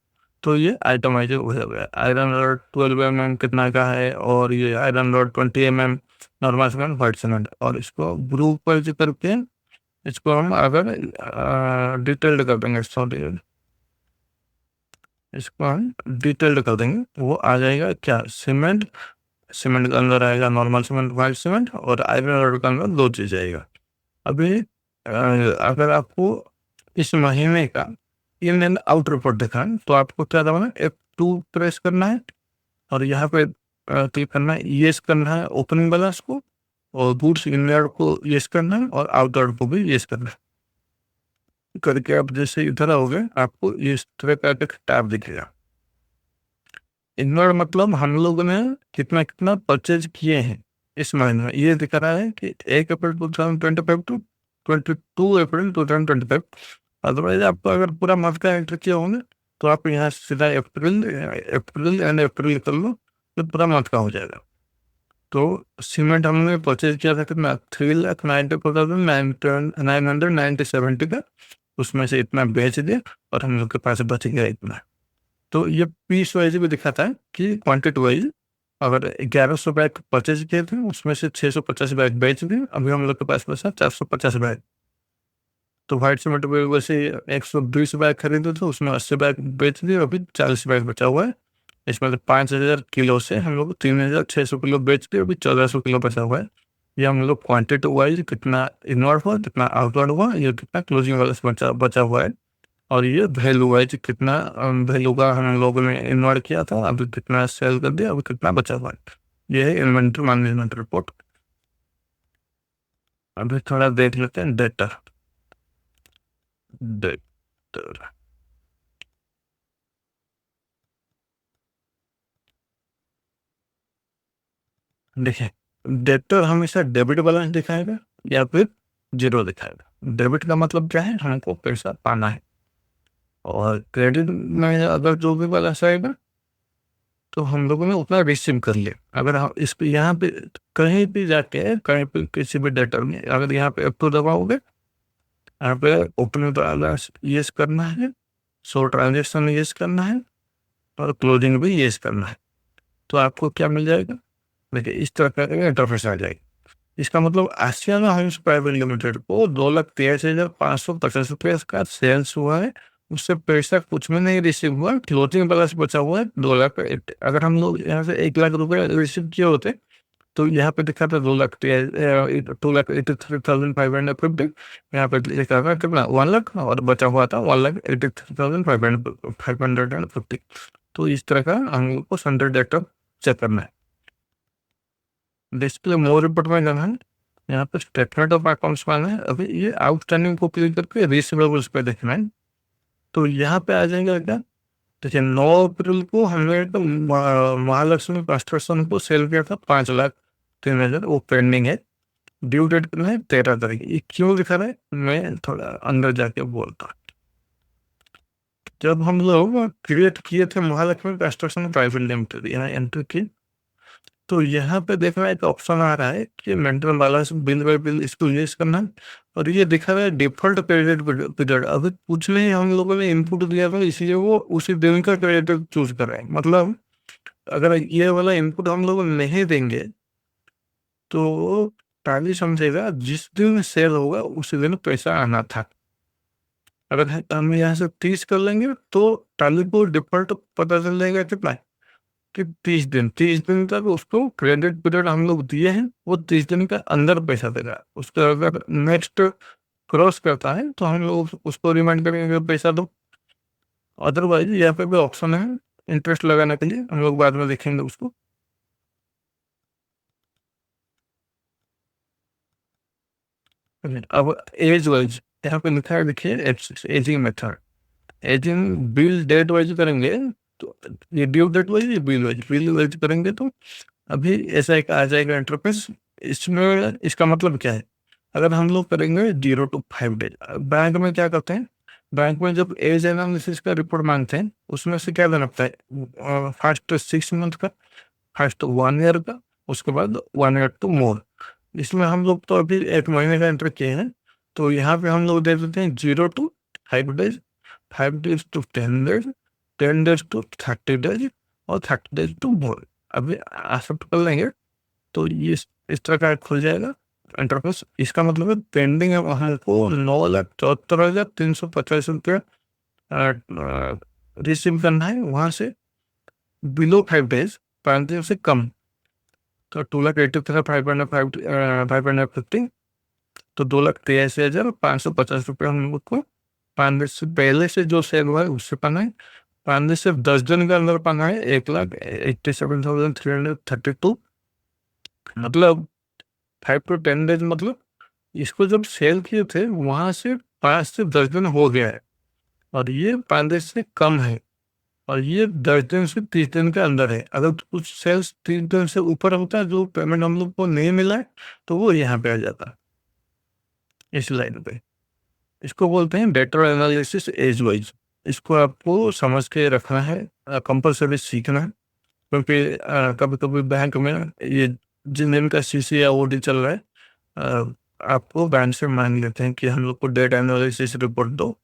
तो ये आइटमाइज हो गया। आयरन रॉड 12 mm कितना का है, और ये iron rod 20 mm normal cement, white cement. और इसको ग्रुप पर करके इसको हम अगर डिटेल्ड कर देंगे, सॉरी इसको हम डिटेल्ड कर देंगे, वो आ जाएगा क्या, सीमेंट। सीमेंट के अंदर आएगा नॉर्मल सीमेंट, व्हाइट सीमेंट, और आयरन रॉड के अंदर 2 चीज़ आएगा। अभी अगर आपको इस महीने का इन एंड आउट रिपोर्ट दिखाना है, तो आपको क्या करना है, F2 प्रेस करना है, और यहाँ पे क्लिक करना है, येस करना है ओपनिंग बैलेंस को, और गुड्स इनवर्ड को येस करना है, और आउटवर्ड को भी येस करना है। करके आप जैसे इधर आओगे, आपको इस तरह का एक टैब दिखेगा। इनवर्ड मतलब हम लोगों ने कितना कितना परचेज किए हैं इस महीने में। ये दिखा रहा है कि 1 अप्रैल 2025 टू 22 अप्रैल 2025। अदरवाइज आपको अगर पूरा मंथ का एंटर किया होंगे, तो आप यहाँ सीधा अप्रैल एंड अप्रैल कर लो, तो पूरा मंथ का हो जाएगा। तो सीमेंट हमने परचेज किया था कितना, 3,94,997 का, उसमें से इतना बेच दिया, और हम लोग के पास बच गया इतना। तो ये पीस वाइज भी दिखाता है कि क्वांटिटी वाइज अगर 1100 बैग परचेज किए थे, उसमें से 650 बैग बेच दिए, अभी हम लोग के पास बचा 450 बैग। तो व्हाइट सीमेंट में वैसे 120 बैग खरीदे थे, उसमें 80 बैग बेच दिए, अभी 40 बैग बचा हुआ है। इसमें से 5000 किलो से हम लोग 3600 किलो बेच दिए, अभी 1400 किलो बचा हुआ है। ये हम लोग क्वांटिटी वाइज कितना इनवर्ड हुआ, कितना आउटवर्ड हुआ, ये कितना क्लोजिंग बैलेंस बचा हुआ है। और ये वैल्यू वाइज कितना वैल्यू का हम लोगों ने इन्वर्ट किया था, अभी कितना सेल कर दिया, अभी कितना बचा हुआ है। ये है इन्वेंट्री मैनेजमेंट रिपोर्ट। अभी थोड़ा देख लेते हैं डेटर। डेटर देखिए, डेटर हमेशा डेबिट बैलेंस दिखाएगा या फिर जीरो दिखाएगा। डेबिट का मतलब क्या है, हमको पैसा पाना है, और क्रेडिट में अगर जो भी बैलेंस आएगा, तो हम लोगों ने उतना रिसीव कर लिया। अगर हम इस पे यहाँ पे कहीं भी जाके, कहीं पे किसी भी डेटर में अगर यहाँ पे F2 दबाओगे, यहाँ पे ओपनिंग बैलेंस येस करना है, शो ट्रांजेक्शन येस करना है, और क्लोजिंग भी येस करना है, तो आपको क्या मिल जाएगा, देखिए इस तरह का इंटरफेस आ जाएगा। इसका मतलब आशियाना हाउस प्राइवेट लिमिटेड को 2,83,550 का सेल्स हुआ है, उससे पैसा कुछ में नहीं रिसीव हुआ, क्लोजिंग बैलेंस बचा हुआ है 2,80,000। अगर हम लोग यहाँ से 1,00,000 रिसीव किए होते, तो यहाँ पे दिखा था 2,83,550, यहाँ पे लिखा था कितना 1,00,000, और बचा हुआ था 1,83,550। तो इस तरह का हम लोग को सेंट्रल डेटा चेक करना है। डिस्प्ले मोर रिपोर्ट में जाना है, यहाँ पे स्टेटमेंट ऑफ अकाउंट्स में है। अभी ये आउटस्टैंडिंग को क्लिक करके रिसीवेबल्स पे देखना है, तो यहाँ पे आ जाएगा क्या, देखिए 9 अप्रैल को हमने तो महालक्ष्मी कंस्ट्रक्शन को सेल किया था 5,03,000, वो पेंडिंग है। ड्यू डेट कितना है, 13 तारीख। ये क्यों दिखा रहा है, मैं थोड़ा अंदर जाके बोलता हूँ। जब हम लोग क्रिएट किए थे महालक्ष्मी कंस्ट्रक्शन प्राइवेट लिमिटेड, यहाँ एंट्री की, तो यहाँ पे देखना एक ऑप्शन आ रहा है कि maintain balance bill bye bill, इसको यूज करना है, और ये दिखा रहा है डिफॉल्ट क्रेडिट पीरियड। अभी कुछ नहीं हम लोगों ने इनपुट दिया था, इसलिए वो उसी दिन का क्रेडिट चूज कर रहे हैं। मतलब अगर ये वाला इनपुट हम लोग नहीं देंगे, तो टाली समझेगा जिस दिन सेल होगा उसी दिन पैसा आना था। अगर हम यहाँ से 30 कर लेंगे, तो टाली को डिफॉल्ट पता चल जाएगा कितना, कि 30 दिन तक उसको क्रेडिट पीरियड हम लोग दिए हैं, वो 30 दिन के अंदर पैसा देगा। उसका अगर नेक्स्ट क्रॉस करता है, तो हम लोग उसको रिमाइंड करेंगे पैसा दो। अदरवाइज यहाँ पे भी ऑप्शन है इंटरेस्ट लगाने के लिए, हम लोग बाद में देखेंगे उसको। अब एज वाइज यहाँ पे लिखा है, देखिए ageing method. Ageing bill date wise करेंगे, तो ये ड्यू डेट वाइज, ये बिल वाइज करेंगे, तो अभी ऐसा एक आ जाएगा इंटरफेस। इसमें इसका मतलब क्या है, अगर हम लोग करेंगे 0 to 5 डेज, बैंक में क्या करते हैं, बैंक में जब एज एनालिसिस का रिपोर्ट मांगते हैं, उसमें से क्या देना पड़ता है, फर्स्ट 6 मंथ का, फर्स्ट 1 ईयर का, उसके बाद 1 ईयर टू मोर। इसमें हम लोग तो अभी 1 महीने का एंटर किए हैं, तो यहाँ पे हम लोग दे देते हैं 0 to 5 days, 5 days to 10 days, 10 days to 30 days और 30 डेज टू मोर। अभी एक्सेप्ट कर लेंगे तो ये इस तरह का खुल जाएगा इंटरफेस। इसका मतलब है पेंडिंग है वहाँ को 9,74,350 रुपये रिसीव करना है वहाँ से बिलो 5 डेज, 5 दिन से कम। तो 2,80,550 तो 2,83,550 हम लोग को 5 दिन से पहले से जो सेल हुआ है उससे पाना है। 5 दिन से 10 दिन के अंदर पाना है 1,87,332। मतलब 5 to 10 डेज, मतलब इसको जब सेल किए थे वहां से 5 से 10 दिन हो गया है और ये 5 दिन से कम है और ये 10 दिन से 30 दिन के अंदर है। अगर कुछ सेल्स 30 दिन से ऊपर होता है जो पेमेंट हम लोग को नहीं मिला है तो वो यहाँ पे आ जाता है इस लाइन पे। इसको बोलते हैं डेटा एनालिसिस एज वाइज। इसको आपको समझ के रखना है, कंपलसरी सीखना है, क्योंकि कभी कभी बैंक में ये जिन दिन का सीसी या ओडी चल रहा है आपको बैंक से मांग लेते हैं कि हम लोग को डेटा एनालिसिस रिपोर्ट दो।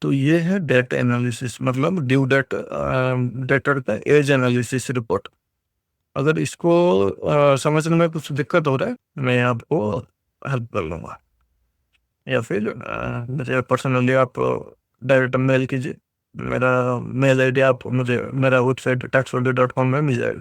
तो ये है डेटा एनालिसिस, मतलब ड्यू डेट डेटा का एज एनालिसिस रिपोर्ट। अगर इसको समझने में कुछ दिक्कत हो रहा है मैं आपको हेल्प कर लूँगा, या फिर मुझे पर्सनली आप डायरेक्ट मेल कीजिए। मेरा मेल आईडी आप मुझे मेरा वेबसाइट taxology.com में मिल जाएगा।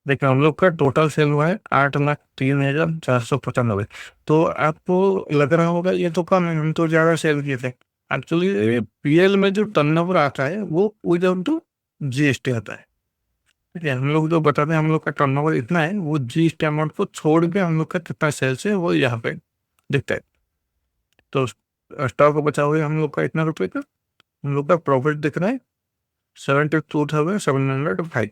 देखिए हम लोग का टोटल सेल हुआ है 8,03,495। तो आपको लग रहा होगा ये तो कम है, हम तो ज़्यादा सेल किए थे। एक्चुअली पीएल में जो टर्नओवर आता है वो विदाउट टू जीएसटी आता है। ठीक है, हम लोग जो बताते हैं हम लोग का टर्नओवर इतना है, वो जीएसटी अमाउंट को छोड़ के हम लोग का कितना सेल्स है वो यहाँ पे दिखता है। तो स्टॉक बचा हुआ है हम लोग का इतना रुपये का, हम लोग का प्रॉफिट दिख रहा है 72,705।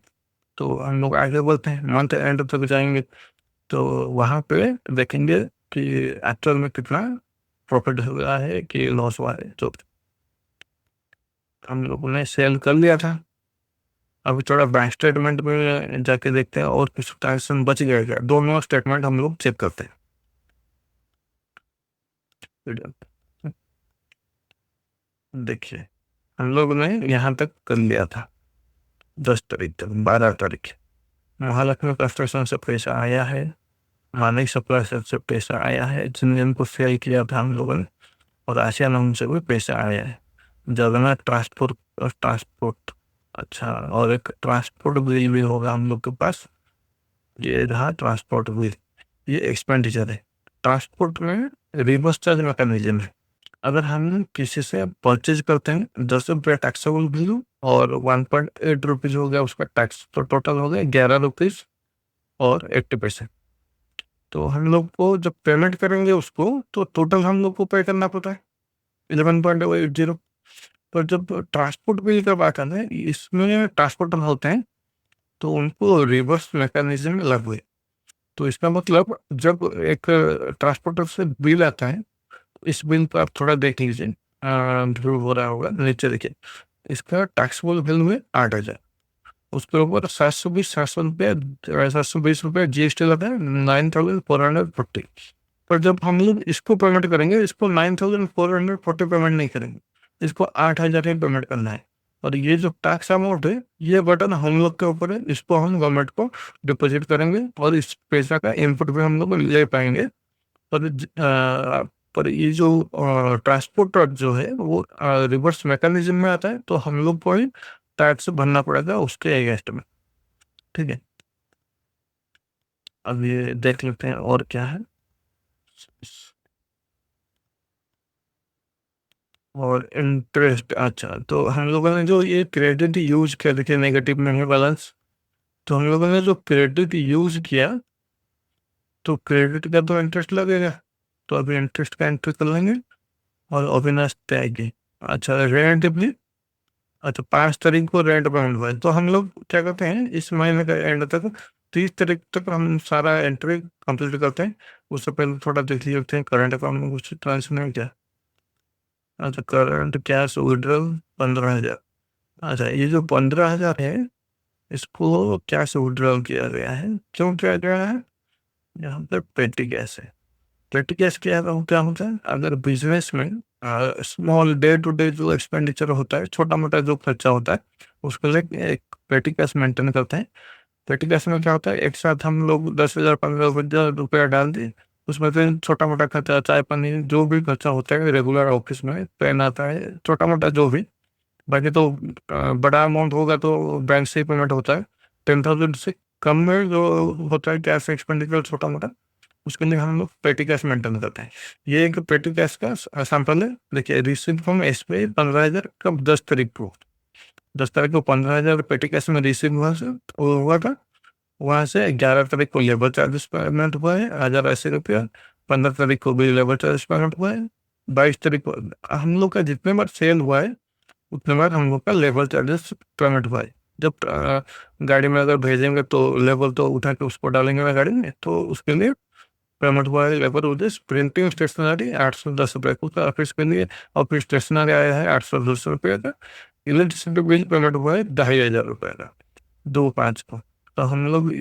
तो हम लोग आगे बढ़ते हैं, मंथ एंड तक जाएंगे तो वहाँ पे देखेंगे कि एक्चुअल में कितना प्रॉफिट हुआ है कि लॉस हुआ है। तो हम लोगों ने सेल कर लिया था। अभी थोड़ा बैंक स्टेटमेंट में जाके देखते हैं और कुछ ट्रांजेक्शन बच गया क्या, दोनों स्टेटमेंट हम लोग चेक करते हैं। देखिए हम लोग ने यहाँ तक कर लिया था 10 तारीख तक, 12 तारीख महालक्ष्मी कंस्ट्रक्शन से पैसा आया है, मानिक सप्लाई से पैसा आया है, जिन को सेल किया था हम लोगों ने, और आशिया नाम से भी पैसा आया है। जगन्नाथ ट्रांसपोर्ट ट्रांसपोर्ट अच्छा, और एक ट्रांसपोर्ट बिल भी होगा हम लोग के पास। ये रहा ट्रांसपोर्ट बिल, ये एक्सपेंडिचर है। ट्रांसपोर्ट में रिवर्स चार्ज मैकेनिज्म है। अगर हम किसी से परचेज करते हैं 10 रुपये टैक्सेबल वैल्यू और 1.8 रुपीज़ हो गया उसका टैक्स, तो टोटल हो गया 11 रुपीज़ और 80 पैसे। तो हम लोग को जब पेमेंट करेंगे उसको तो टोटल हम लोग को पे करना पड़ता है 11.80। पर जब ट्रांसपोर्ट बिल का बात आता है इसमें ट्रांसपोर्टर होते हैं तो उनको रिवर्स मैकेनिज्म लागू है। तो इसका मतलब जब एक ट्रांसपोर्टर से बिल आता है, इस बिल को आप थोड़ा देख लीजिए, ध्रुव हो रहा होगा नीचे देखिए, इसका टैक्सेबल बिल में 8,000, उसके ऊपर 720 रुपये जीएसटी लगा है 9,440। पर जब हम लोग इसको पेमेंट करेंगे इसको 9,440 पेमेंट नहीं करेंगे, इसको 8,000 ही पेमेंट करना है। और ये जो टैक्स अमाउंट है ये बटन हम लोग के ऊपर है, इसको हम गवर्नमेंट को डिपॉजिट करेंगे और इस पैसा का इनपुट भी हम लोग ले पाएंगे। पर ये जो ट्रांसपोर्टर जो है वो रिवर्स मैकेनिज्म में आता है, तो हम लोग को ही टैक्स भरना पड़ेगा उसके अगेंस्ट में। ठीक है, अब ये देख लेते हैं और क्या है। और इंटरेस्ट, अच्छा तो हम लोगों ने जो ये क्रेडिट यूज किया, देखिए नेगेटिव में है बैलेंस, तो हम लोगों ने जो क्रेडिट यूज किया तो क्रेडिट का तो इंटरेस्ट लगेगा, तो अभी इंटरेस्ट का एंट्री कर लेंगे और अविनाश त्यागी। अच्छा रेंट भी, अच्छा 5 तारीख को रेंट पेमेंट हुआ है, तो हम लोग क्या करते हैं इस महीने का एंड तक 30 तारीख तक हम सारा एंट्री कंप्लीट करते हैं। उससे पहले थोड़ा देख लेते हैं करंट अकाउंट में कुछ ट्रांजेक्शन है क्या। अच्छा करंट कैश विड्रॉल 15,000। अच्छा ये जो 15,000 है इसको कैश विड्रॉल किया गया है, क्यों किया गया है, यहाँ पर पेटी कैश है। पेटी कैश क्या होता है, अगर बिजनेस में स्मॉल डे टू डे जो एक्सपेंडिचर होता है, छोटा-मोटा जो खर्चा होता है, उसके लिए एक पेटी कैश मेंटेन करते हैं। पेटी कैश में क्या होता है, एक साथ हम लोग 10,000 15,000 रुपया डाल दिए, उसमें से छोटा-मोटा खर्चा, चाय-पानी जो भी खर्चा होता है रेगुलर ऑफ़िस में, पेन आता है, छोटा-मोटा जो भी, बाकी तो बड़ा अमाउंट होगा तो बैंक से ही पेमेंट होता है। 10,000 से कम में जो होता है कैश एक्सपेंडिचर छोटा-मोटा, उसके लिए हम लोग पेटी कैश मेंटेन करते हैं। ये एक पेटी कैश का सैंपल है। देखिए, रिसीव फ्रॉम एसबीआई 15,000 कब 10 तारीख को। 10 तारीख को 15,000 पेटी कैश में रिसीव हुआ था। वहाँ से 11 तारीख को लेबर चार्जेस पेमेंट हुआ है, ₹1,080। 15 तारीख को भी लेबर चार्जेस पेमेंट हुआ है। 22 तारीख को हम लोग का जितने बार सेल हुआ है, उतने बार हम लोग का लेबर चार्जेस पेमेंट हुआ है। जब गाड़ी में अगर भेजेंगे तो लेबर तो उठा के उसको डालेंगे ना गाड़ी में, तो उसके लिए पेमेंट हुआ है लेबर चार्जेस। प्रिंटिंग स्टेशनरी ₹810 का ऑफिस के लिए, और फिर स्टेशनरी आया है ₹810 का। इलेक्ट्रिसिटी बिल पेमेंट हुआ है ₹2,500 का, 2/5 को। तो हम लोग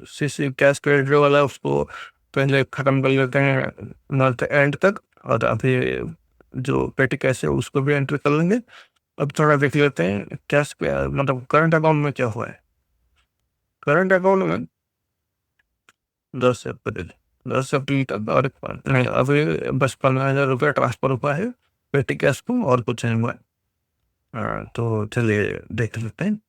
सीसी कैश क्रेडिट वाला उसको पहले खत्म कर लेते हैं मंथ एंड तक, और अभी जो पेटी कैश है उसको भी एंट्री कर लेंगे। अब थोड़ा देख लेते हैं कैश पे, मतलब करंट अकाउंट में क्या हुआ है। करंट अकाउंट में 10 अप्रैल, 10 अप्रैल तक और नहीं, अभी बस ₹15,000 ट्रांसफर हुआ है पेटी कैश को, और कुछ नहीं हुआ है। तो चलिए देख लेते हैं।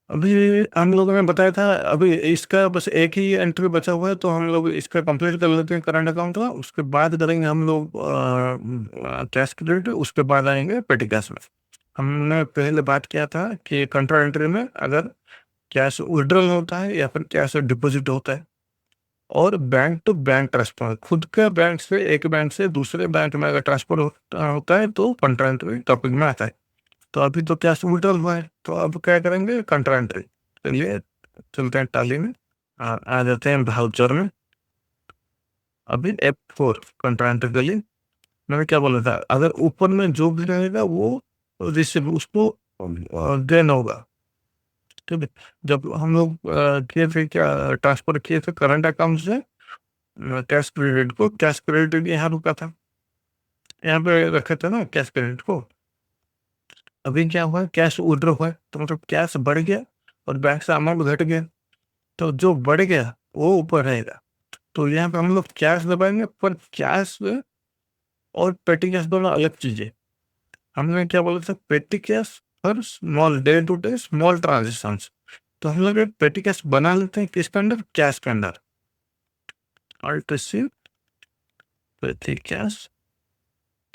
अभी हम लोगों ने बताया था, अभी इसका बस एक ही एंट्री बचा हुआ है, तो हम लोग इसका कंप्लीट कर लेते हैं करंट अकाउंट का। उसके बाद करेंगे हम लोग कैश क्रेडिट, उसके बाद आएँगे पेटी कैश में। हमने पहले बात किया था कि कंट्रा एंट्री में अगर कैश विथड्रॉल होता है या फिर कैश डिपॉज़िट होता है, और बैंक टू बैंक ट्रांसफर, खुद के बैंक से एक बैंक से दूसरे बैंक में अगर ट्रांसफर होता है तो कंट्रा एंट्री टॉपिक में आता है। तो अभी तो कैश विथड्रॉल हुआ है, तो अब क्या करेंगे, कंट्रा एंट्री। चलिए चलते हैं टैली में, आ जाते हैं ब्राउज़र में। अभी F4 कंट्रा एंट्री के लिए मैंने क्या बोला था, अगर ऊपर में जो भी रहेगा वो रिसीव उसको देना होगा। ठीक है? जब हम लोग किए थे, क्या ट्रांसफर किए थे करंट अकाउंट से कैश क्रेडिट को, कैश क्रेडिट यहाँ रुका था, यहाँ पे रखे थे ना कैश क्रेडिट को। अभी क्या हुआ, कैश विथड्रॉ हुआ है, तो मतलब कैश बढ़ गया और बैंक से अमाउंट घट गया, तो जो बढ़ गया वो ऊपर रहेगा। तो यहाँ पे हम लोग कैश दबाएँगे, पर कैश और पेटी कैश दोनों अलग चीज़ें। हमने क्या बोला था, petty cash for small day to day small transactions. तो हम लोग एक पेटी कैश बना लेते हैं किसके अंदर, कैश के अंदर। अल्ट सी पेटी कैश,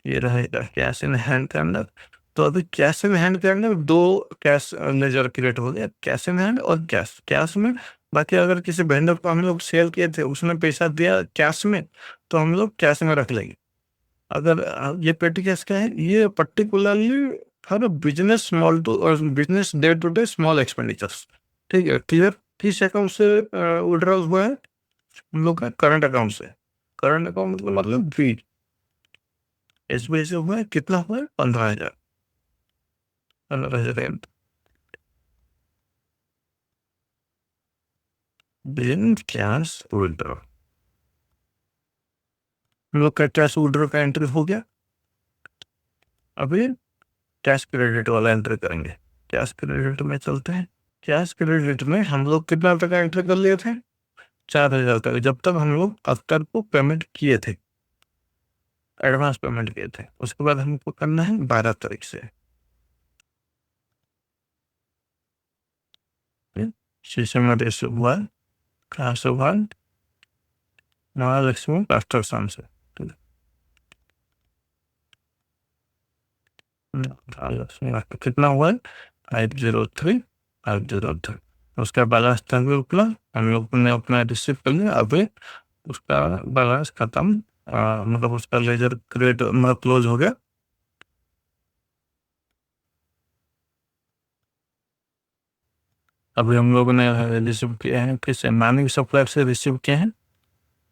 ये रहेगा कैश इन हैंड के अंदर। तो अभी कैश इन हैंड के अंदर 2 कैश लेजर क्रिएट हो गया, कैश इन हैंड और कैश। कैश में बाकी अगर किसी वेंडर को हम लोग सेल किए थे, उसने पैसा दिया कैश में, तो हम लोग कैश में रख लेंगे। अगर ये पेटी कैश क्या है, ये particularly for business small to और business day to day small expenditures. ठीक है, क्लियर। किस अकाउंट से विड्रॉल हुआ है, हम लोग का करंट अकाउंट से। करंट अकाउंट मतलब बी, एसबीआई से हुआ है, कितना हुआ है, 15,000। 15,000 बिन कैश विड्रॉल, हम लोग का कैश विड्रॉल का एंट्री हो गया। अभी कैश क्रेडिट वाला एंट्री करेंगे। कैश क्रेडिट में चलते हैं। कैश क्रेडिट में हम लोग कितना तक एंट्री कर लिए थे, 4,000 तक, जब तक हम लोग अख्तर को पेमेंट किए थे, एडवांस पेमेंट किए थे। उसके बाद हमको करना है 12 तारीख से। शीशे में रेस हुआ, कहाँ से हुआ, महालक्ष्मी राष्ट्रस्थान से। ठीक है, कितना हुआ है, 503 उसका बैलेंस तंग रुकना, हम लोग ने अपना रिसीव कर लिया। अभी उसका बैलेंस खत्म, मतलब उसका लेजर क्रेडिट मतलब क्लोज हो गया। अभी हम लोगों ने रिसीव किए हैं, किस मानिक सप्लायर से रिसीव किए हैं,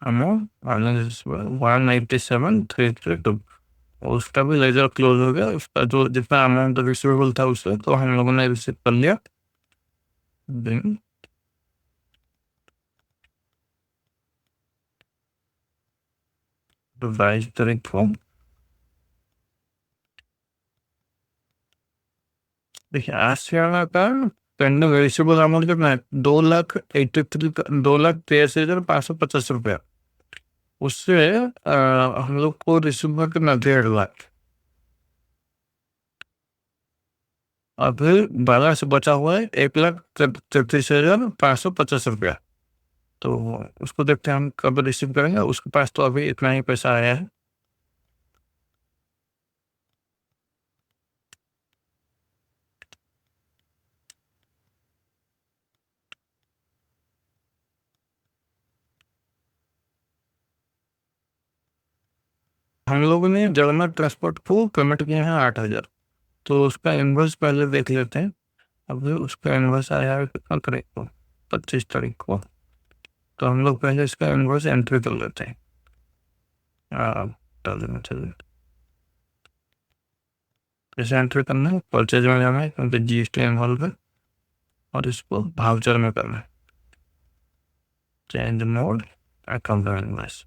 हमें 197,332, उसका भी लेजर क्लोज हो गया। उसका जो जितना अमाउंट रिसीवेबल था उससे, तो हम लोगों ने रिसीव कर लिया। देन तो 22 तारीख को देखिए आशियाना का पेंडिंग रिसीवेबल अमाउंट कितना है, 2,83,585 रुपया। उससे हम लोग को रिसीव हुआ कितना, 1.5 लाख। और फिर बैलेंस बचा हुआ है 1,33,550 रुपया। तो उसको देखते हैं हम कब रिसीव करेंगे। उसके पास तो अभी इतना ही पैसा आया है। हम लोगों ने जगन्नाथ ट्रांसपोर्ट को पेमेंट किया है 8,000। तो उसका इनवॉइस पहले देख लेते हैं। अभी उसका इनवॉइस आया है कितना तारीख को, 25 तारीख को। तो हम लोग पहले इसका इनवॉइस एंट्री कर लेते हैं। डाल देना चाहिए। जैसे एंट्री करना है, परचेज में जाना है क्योंकि जीएसटी इन्वॉल्व है, और इसको भाउचर में करना है। Change mode, account invoice,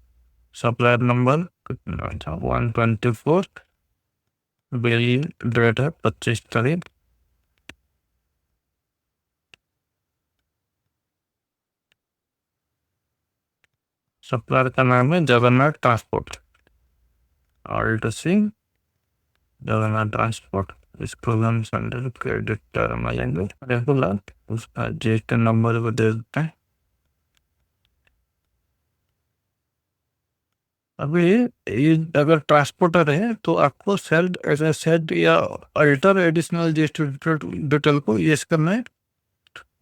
supplier number 124, bill date है 25 तारीख। सप्लायर का नाम है जगन्नाथ ट्रांसपोर्ट, ऑल्ट सिंह जगन्नाथ ट्रांसपोर्ट। इस प्रोग्राम से अंडर क्रेडिट टर्म आ जाएंगे। रेगुलर उसका जीएसटी नंबर को दे देते हैं। अभी ये अगर ट्रांसपोर्टर है तो आपको सेल्ड ऐसे सेट या अल्टर एडिशनल जीएसटी डिटेल को यस करना है।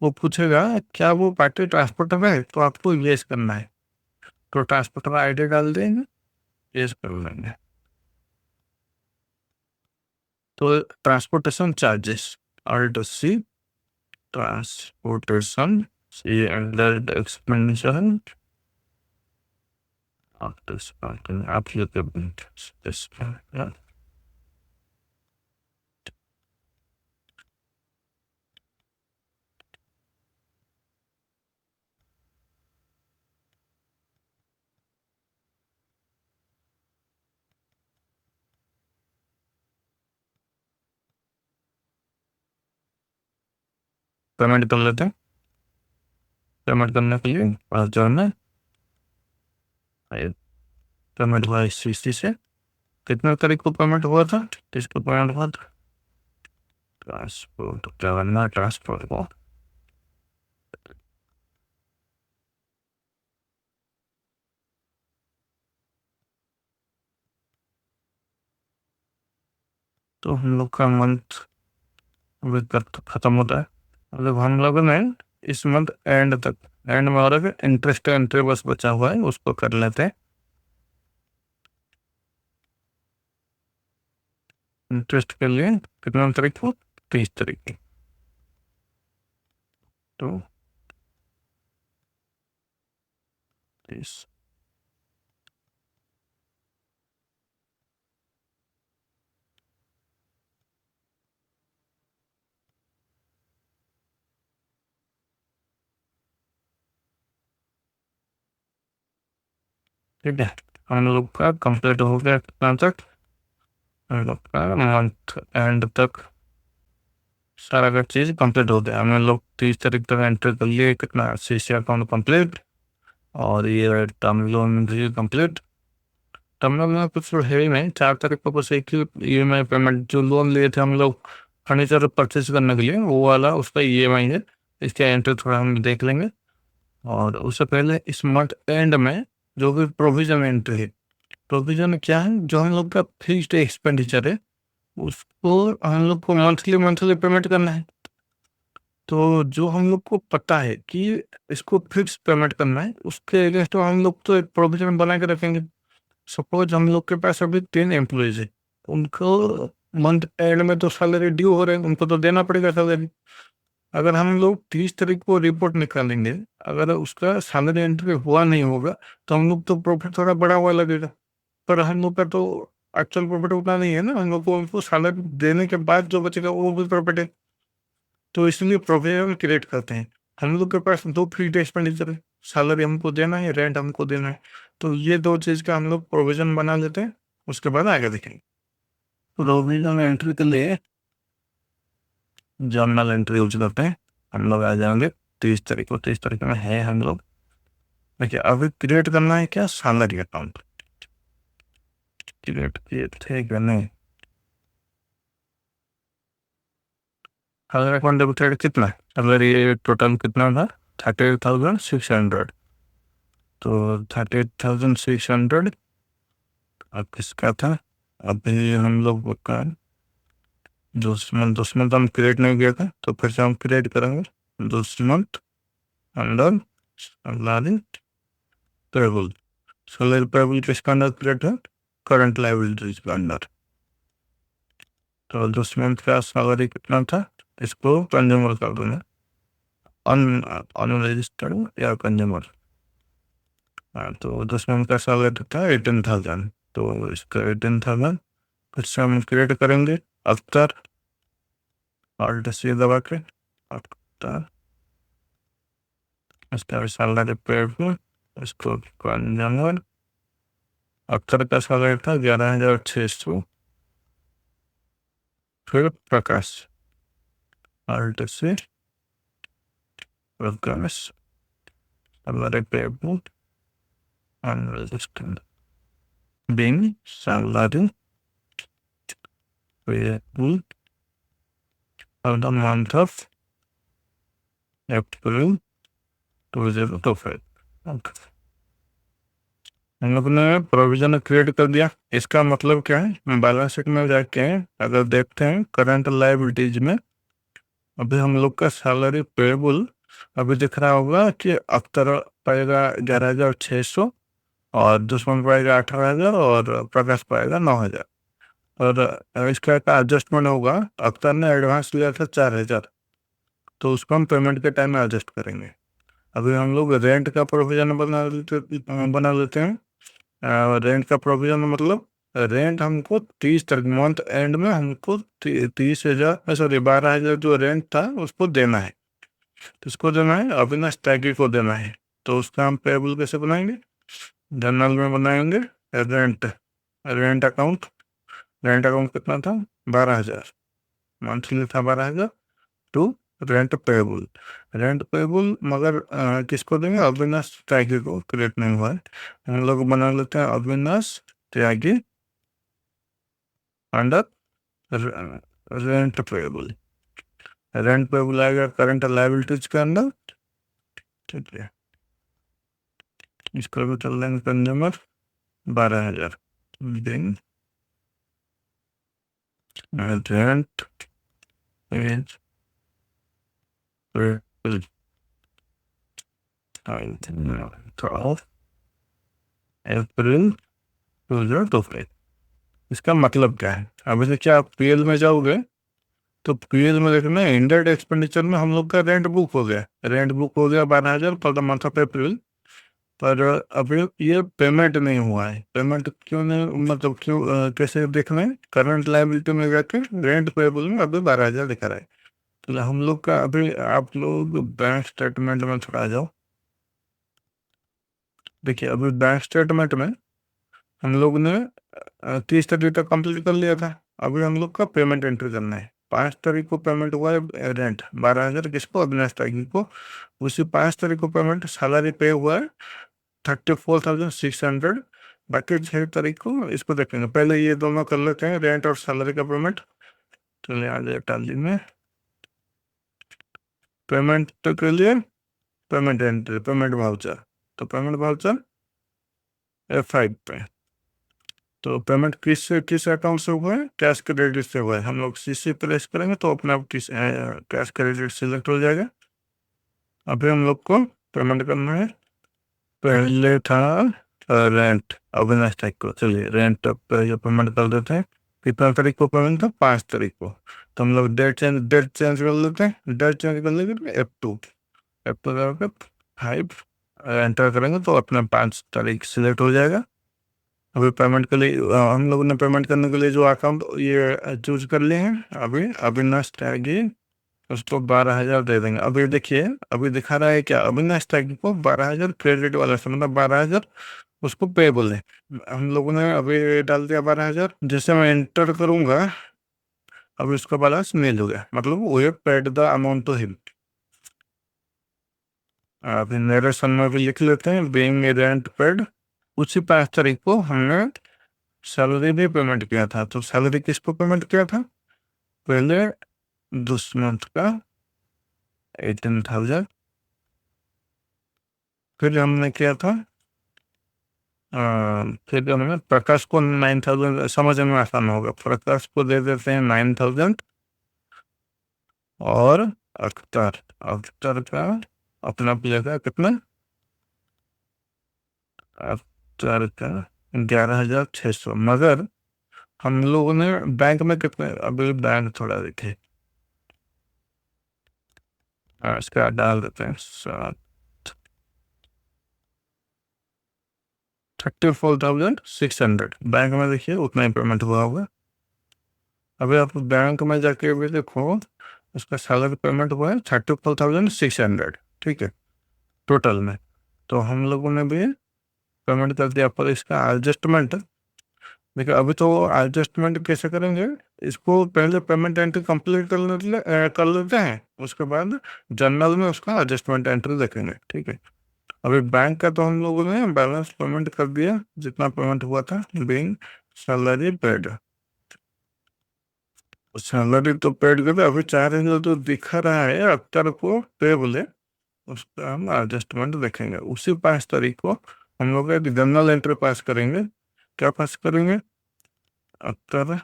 वो पूछेगा क्या वो पार्टी ट्रांसपोर्टर है, तो आपको यस करना है। तो ट्रांसपोर्टर आईडी डाल देंगे, यस कर लेंगे। तो transportation charges, alt C transportation, C under expenditure after starting applicable this yeah. Payment कर लेते हैं। पेमेंट करने के लिए पास जाना है। पेमेंट हुआ इस CC से। कितने तारीख को पेमेंट हुआ था, किसको पेमेंट हुआ था, ट्रांसपोर्ट जगन्नाथ ट्रांसपोर्ट को। तो हम लोग का मंथ अभी खत्म होता है। मतलब हम लोगों ने इस मंथ एंड तक, एंड में और इंटरेस्ट एंट्री बस बचा हुआ है, उसको कर लेते हैं। इंटरेस्ट के लिए कितना तारीख को, 30 तारीख को। तो 30 ठीक है। हम लोग का कंप्लीट हो गया कितना तक, हम लोग का मंथ एंड तक सारा का चीज़ कंप्लीट हो गया। हम लोग 30 तारीख तक एंटर कर लिए कितना, CC अकाउंट कंप्लीट, और ये टर्म लोन भी कंप्लीट। टर्म लोन में कुछ है नहीं, 4 तारीख को बस एक ही EMI पेमेंट, जो लोन लिए थे हम लोग फर्नीचर परचेज करने के लिए, वो वाला उसका EMI है। इसके एंट्री थोड़ा हम देख लेंगे। और उससे पहले इस मंथ एंड में जो भी प्रोविजन एंट्री है, प्रोविजन क्या है, जो हम लोग का फिक्स्ड एक्सपेंडिचर है उसको हम लोग को मंथली मंथली पेमेंट करना है। तो जो हम लोग को पता है कि इसको फिक्स पेमेंट करना है, उसके अगेंस्ट तो हम लोग तो एक प्रोविजन बना के रखेंगे। सपोज हम लोग के पास अभी 10 एम्प्लॉयज है, उनको मंथ एंड में तो सैलरी ड्यू हो रहे हैं, उनको तो देना पड़ेगा सैलरी। अगर हम लोग 30 तारीख को रिपोर्ट निकालेंगे, अगर उसका सैलरी एंट्री हुआ नहीं होगा, तो हम लोग तो प्रॉफिट थोड़ा बड़ा हुआ लगेगा। पर हम लोग का तो एक्चुअल प्रॉफिट उतना नहीं है ना, हम लोग को उनको सैलरी देने के बाद जो बचेगा वो भी प्रॉफिट है। तो इसलिए प्रोविजन क्रिएट करते हैं। हम लोग के पास 2 फिक्स्ड एक्सपेंडिचर है, सैलरी हमको देना है, रेंट हमको देना है। तो ये 2 चीज़ का हम लोग प्रोविज़न बना लेते हैं, उसके बाद आगे देखेंगे। प्रोविज़न एंट्री के लिए जर्नल एंट्री यूज़ करते हैं। हम लोग आ जाएँगे 30 तारीख को, 30 तारीख में है हम लोग। देखिए अभी क्रिएट करना है क्या, सैलरी अकाउंट क्रिएट किए थे क्या नहीं। सैलरी अकाउंट डेबिटेड कितना है, अगर ये टोटल कितना था 38,600, तो 38,600 अब किसका था, अभी हम लोग का दुश्मन तो हम क्रिएट नहीं किया था, तो फिर से हम क्रिएट करेंगे दुश्मन under salary payable. Salary payable किसका अंडर क्रिएट है, करंट लायबिलिटीज के अंडर। तो दुश्मन का सैलरी कितना था, इसको कंज्यूमर कर देंगे, अनरजिस्टर्ड या कंज्यूमर। तो दुश्मन का सैलरी था 18,000, तो इसका 18,000 फिर से हम क्रिएट करेंगे अख्तर, ऑल्ट सी दबा के अख्तर, इसका सैलरी पेबल, इसको कंज्यूमर। अख्तर का सैलरी था 11,600, फिर Prakash, alt C Prakash, salary payable unregistered being salary payable for the month of April 2025। हम लोग ने प्रोविजन क्रिएट कर दिया। इसका मतलब क्या है, बैलेंस शीट में जाके अगर देखते हैं करंट लायबिलिटीज में, अभी हम लोग का सैलरी पेबल अभी दिख रहा होगा कि अख्तर पाएगा 11,600 और दुश्मन पाएगा 18,000 और प्रकाश पाएगा 9,000। और इसका एक एडजस्टमेंट होगा, अख्तर ने एडवांस लिया था 4,000, तो उसको हम पेमेंट के टाइम में एडजस्ट करेंगे। अभी हम लोग रेंट का प्रोविज़न बना लेते हैं। रेंट का प्रोविज़न मतलब रेंट हमको 30 तारीख मंथ एंड में हमको 30,000 सॉरी 12,000 जो रेंट था उसको देना है, तो उसको देना है अविनाश त्यागी को देना है। तो उसका हम पेबल कैसे बनाएंगे, जनरल में बनाएंगे रेंट, रेंट अकाउंट कितना था 12,000, मंथली था 12,000 टू रेंट पेबल मगर किसको देंगे, अविनाश त्यागी को, क्रिएट नहीं हुआ है, हम लोग बना लेते हैं अविनाश त्यागी अंडर रेंट पेबल आएगा करंट लायबिलिटीज के अंदर। ठीक है, इसको भी चल देंगे कंज्यूमर 12,000 देन रेंट पेज अप्रैल 2025। इसका मतलब क्या है, अभी से क्या आप पीएल में जाओगे तो पीएल में देखना है इंडायरेक्ट एक्सपेंडिचर में हम लोग का रेंट बुक हो गया 12,000 for the month of April, पर अभी ये पेमेंट नहीं हुआ है। पेमेंट क्यों नहीं, मतलब क्यों, कैसे देखना है, करंट लायबिलिटी में जाके रेंट पेबल में अभी 12,000 दिखा रहा है। तो हम लोग का अभी आप लोग बैंक स्टेटमेंट में थोड़ा आ जाओ। देखिए अभी बैंक स्टेटमेंट में हम लोग ने 30 तारीख तक कंप्लीट कर लिया था। अभी हम लोग का पेमेंट एंट्री करना है। 5 तारीख को पेमेंट हुआ है रेंट 12,000 किसको, अविनाश त्यागी को। उसी 5 तारीख को पेमेंट सैलरी पे हुआ है 34,600। बाकी 6 तारीख को इसको देखेंगे, पहले ये दोनों कर लेते हैं रेंट और सैलरी का पेमेंट। चलिए आ जाए टाली में पेमेंट तो के लिए पेमेंट एंट्री, पेमेंट वाउचर, तो पेमेंट वाउचर F5 पे। तो पेमेंट किस अकाउंट से हुआ है, कैश क्रेडिट से हुआ है। हम लोग CC प्रेस करेंगे तो अपने आप कैश क्रेडिट सिलेक्ट हो जाएगा। अभी हम लोग को पेमेंट करना है, पहले था रेंट अविनाश त्यागी को। चलिए रेंट पे पेमेंट कर देते हैं। कितना तारीख को पेमेंट था, 5 तारीख को। तो हम लोग डेट चेंज कर लेते हैं। डेट चेंज कर लेंगे F2 करके 5 एंटर करेंगे तो अपना 5 तारीख सिलेक्ट हो जाएगा। अभी पेमेंट के लिए हम लोगों ने पेमेंट करने के लिए जो अकाउंट ये चूज कर लिए हैं, अभी अविनाश त्यागी उसको 12,000 दे देंगे। अभी देखिए, अभी दिखा रहा है क्या, अविनाश त्यागी को 12,000 क्रेडिट वाला से, मतलब 12,000 उसको पेबल है। हम लोगों ने अभी डाल दिया 12,000, जैसे मैं एंटर करूंगा अभी उसका बैलेंस नील हो गया, मतलब वो paid the amount to him. अभी नरेशन में भी लिख लेते हैं, बीइंग रेंट पेड। उसी 5 तारीख को हमने सैलरी भी पेमेंट किया था। तो सैलरी किसको पेमेंट किया था? पहले दुष्मंत का 18,000, फिर हमने किया था फिर हमने प्रकाश को 9,000। समझ में आसान होगा, प्रकाश को दे देते हैं 9,000। और अख्तर, अख्तर का अपना मिलेगा कितना? अख्तर का 11,600। मगर हम लोगों ने बैंक में कितने, अभी बैंक थोड़ा देखे, इसका डाल देते हैं 34,600। बैंक में देखिए उतना ही पेमेंट हुआ होगा। अभी आप बैंक में जाके भी देखो, उसका सैलरी पेमेंट हुआ है 34,600, ठीक है, टोटल में। तो हम लोगों ने भी पेमेंट कर दिया। पर इसका एडजस्टमेंट देखिए, अभी तो एडजस्टमेंट कैसे करेंगे, इसको पहले पेमेंट एंट्री कंप्लीट कर लेते हैं, उसके बाद जनरल में उसका एडजस्टमेंट एंट्री देखेंगे, ठीक है। अभी बैंक का तो हम लोगों ने बैलेंस पेमेंट कर दिया, जितना पेमेंट हुआ था, बीइंग सैलरी पेड। सैलरी तो पेड कर दिया। अभी 4,000 जो दिखा रहा है अख्तर को पेबल है, उसका हम एडजस्टमेंट देखेंगे। उसी 5 तारीख को हम लोग एक जनरल एंट्री पास करेंगे। क्या पास करेंगे? अख्तर,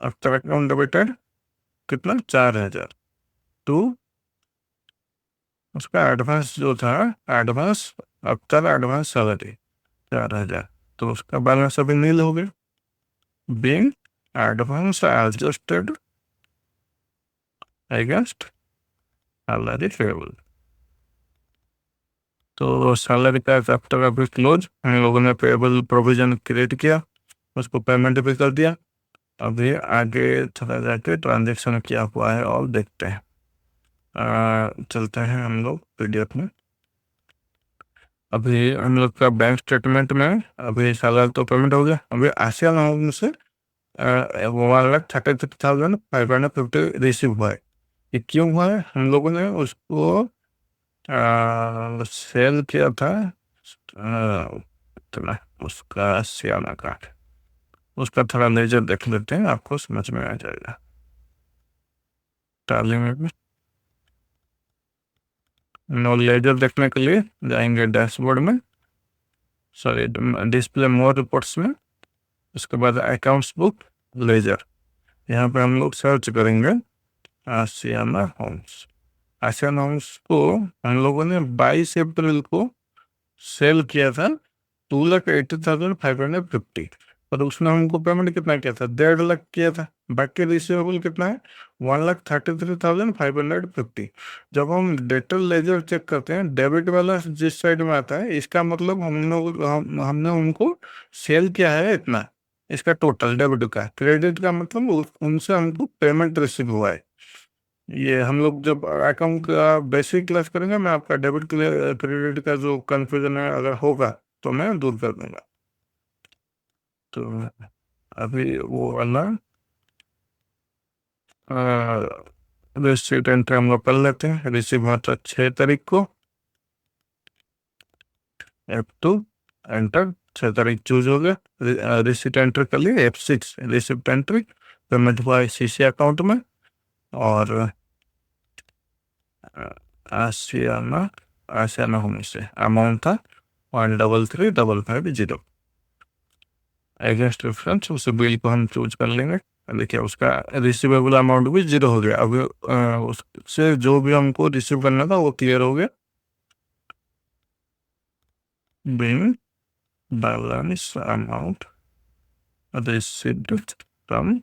अख्तर अकाउंट डेबिटेड कितना? 4,000 टू उसका एडवांस जो था, एडवांस अख्तर एडवांस सैलरी 4,000। तो उसका बैलेंस अभी नील हो गया। Being advance adjusted against salary payable. तो सैलरी का चैप्टर अभी क्लोज, हम लोगों ने पेबल प्रोविजन क्रिएट किया, उसको पेमेंट भी कर दिया। अभी आगे चला जाके ट्रांजेक्शन क्या हुआ है और देखते हैं। चलते हैं हम लोग पीडीएफ में। अभी हम लोग का बैंक स्टेटमेंट में अभी सैलरी तो पेमेंट हो गया। अभी आसियान होम से 1,33,550 रिसीव हुआ है। ये क्यों हुआ है? हम लोगों ने उसको सेल किया था, इतना उसका सियाना कार्ड, उसका थोड़ा लेजर देख लेते हैं, आपको समझ में आ जाएगा। टाली में भी नो लेजर देखने के लिए जाएंगे डैशबोर्ड में, सॉरी डिस्प्ले मोर रिपोर्ट्स में, उसके बाद अकाउंट्स बुक लेजर, यहाँ पे हम लोग सर्च करेंगे आसियाना होम्स। आसियाना होम्स को हम लोगों ने 22 अप्रैल को सेल किया था 2,80,550। पर उसने हमको पेमेंट कितना किया था? 1.5 लाख किया था। बाकी रिसीवेबल कितना है? 1,33,550। जब हम डिटेल लेजर चेक करते हैं, डेबिट वाला जिस साइड में आता है, इसका मतलब हमने उनको सेल किया है इतना, इसका टोटल डेबिट का। क्रेडिट का मतलब उनसे हमको पेमेंट रिसीव हुआ है। ये हम लोग जब अकाउंट का बेसिक क्लास करेंगे, मैं आपका डेबिट क्रेडिट का जो कंफ्यूजन है अगर होगा तो मैं दूर कर दूंगा। तो अभी वो वाला रिसीट एंट्री हम लोग कर लेते हैं। रिसीव हुआ था 6 तारीख को, F2 एंटर, 6 तारीख चूज हो गया। रिसीट एंटर कर लिए, F6 रिसिप्ट एंट्री, पेमेंट हुआ सीसी अकाउंट में। और आसियाना आसियाना होने से अमाउंट था 133,550। अगेंस्ट रेफरेंस उस बिल को हम चूज कर लेंगे। देखिए उसका रिसीवेबल अमाउंट भी 0 हो गया। अब उससे जो भी हमको रिसीव करना था वो क्लियर हो गया। Bill balance amount received from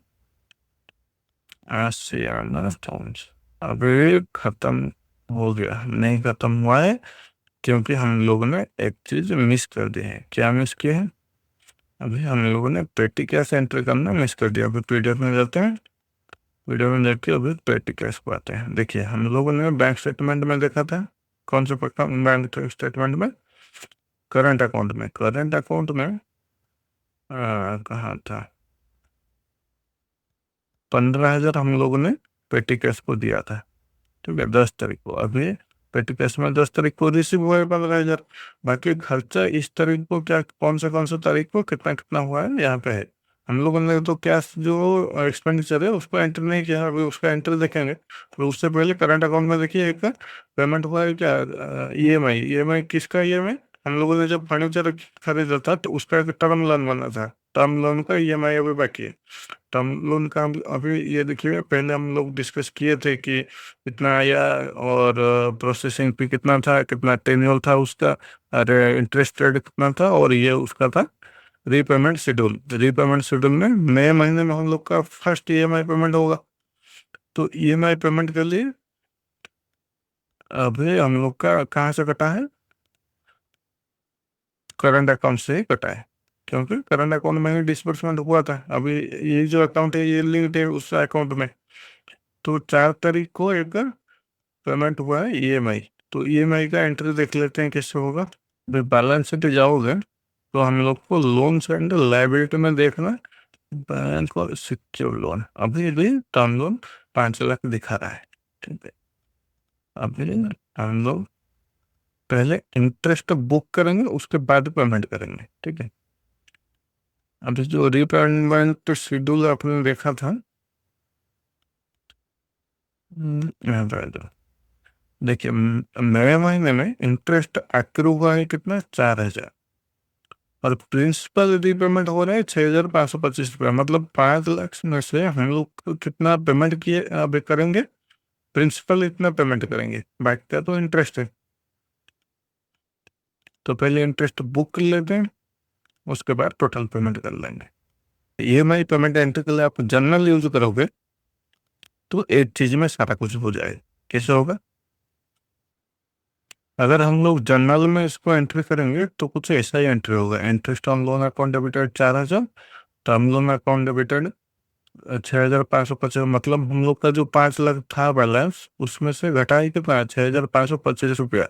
Aashiana homes अभी खत्म हो गया। नहीं खत्म हुआ है, क्योंकि हम लोगों ने एक चीज मिस कर दी है। क्या मिस किया है? अभी हम लोगों ने पेटी कैश एंट्री करना मिस कर दिया। अभी पीडीएफ में जाते हैं, वीडियो में देख के अभी पेटी कैश को आते हैं। देखिए हम लोगों ने बैंक स्टेटमेंट में देखा था, कौन से बैंक स्टेटमेंट में, करंट अकाउंट में। करंट अकाउंट में कहाँ था, 15,000 हम लोगों ने पेटी कैश को दिया था, ठीक है, 10 तारीख को। अभी पेटी कैश में 10 तारीख को रिसीव हुआ है 15,000। बाकी खर्चा इस तारीख को क्या, कौन सा तारीख को कितना कितना हुआ है यहाँ पे है। हम लोगों ने तो कैश जो एक्सपेंडिचर है उसको एंटर नहीं किया, अभी उसका एंटर देखेंगे। तो उससे पहले करंट अकाउंट में देखिए एक पेमेंट हुआ है क्या, ईएमआई। ईएमआई किसका ईएमआई, हम लोगों ने जब फर्नीचर खरीदा था तो उसका एक टर्म लोन बना था, टर्म लोन का ईएमआई अभी बाकी है। टर्म लोन का अभी ये देखिए, पहले हम लोग डिस्कस किए थे कि कितना आया और प्रोसेसिंग फी कितना था, कितना टेन्योर था उसका, अरे इंटरेस्ट रेट कितना था, और ये उसका था रीपेमेंट शेड्यूल। रीपेमेंट शेड्यूल में नए महीने में हम लोग का फर्स्ट ईएमआई पेमेंट होगा। तो ईएमआई पेमेंट के लिए अभी हम लोग का कहाँ से कटा है, करंट अकाउंट से ही कटा है, क्योंकि करंट अकाउंट में ही डिसबर्समेंट हुआ था। अभी ये जो अकाउंट है ये लिंक्ड है उस अकाउंट में। तो 4 तारीख को एक पेमेंट हुआ है ईएमआई। तो ईएमआई का एंट्री देख लेते हैं कैसे होगा। अभी बैलेंस शीट जाओगे तो हम लोग को लोन्स एंड लाइबिलिटी में देखना है, बैंक और सिक्योर लोन। अभी भी टर्म लोन 5 लाख दिखा रहा है, ठीक है। अभी हम लोग पहले इंटरेस्ट बुक करेंगे, उसके बाद पेमेंट करेंगे, ठीक है। अभी जो रीपेमेंट शेड्यूल आपने देखा था, यहाँ पे आ जाओ। देखिए नए महीने में इंटरेस्ट एक्रू हुआ है कितना, 4,000, और प्रिंसिपल रीपेमेंट हो रहा है 6,525 रुपया। मतलब 5 लाख में से हम लोग कितना पेमेंट किए अभी करेंगे, प्रिंसिपल इतना पेमेंट करेंगे, बाकी का तो इंटरेस्ट है। तो पहले इंटरेस्ट बुक कर लेते हैं, उसके बाद टोटल पेमेंट कर लेंगे। ईएमआई पेमेंट एंट्री के लिए आप जनरल यूज करोगे तो एक चीज में सारा कुछ हो जाएगा। कैसे होगा, अगर हम लोग जनरल में इसको एंट्री करेंगे तो कुछ ऐसा ही एंट्री होगा। Interest on loan account debited 4,000, term loan account debited 6,525। मतलब हम लोग का जो 5 लाख था बैलेंस, उसमें से घटा ही कितना, 6,525 रुपया।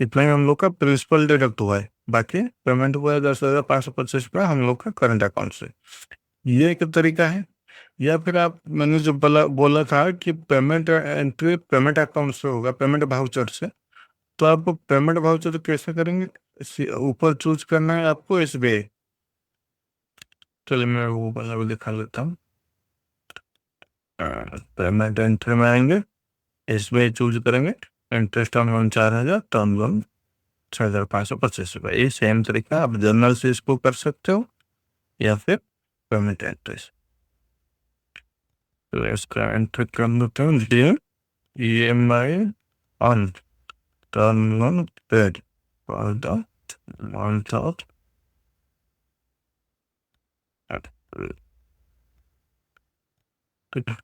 इतना ही हम लोग का प्रिंसिपल डिडक्ट हुआ है। बाकी पेमेंट हुआ है 10,525 रुपया हम लोग का करंट अकाउंट से। ये एक तरीका है। या फिर आप, मैंने जो बोला बोला था कि पेमेंट एंट्री पेमेंट अकाउंट से होगा, पेमेंट वाउचर से। तो आप पेमेंट वाउचर कैसे करेंगे, ऊपर चूज करना है आपको एसबीआई। चलिए मैं वो वाला भी दिखा लेता हूँ। पेमेंट एंट्री में आएंगे, एसबीआई चूज करेंगे, interest on loan 4,000, term loan 6,525 रुपये। ये सेम तरीका आप जनरल से इसको कर सकते हो या फिर पेमेंट एंट्री से। तो इसका एंट्री कर लेते हैं, dear EMI on term loan paid for the month of.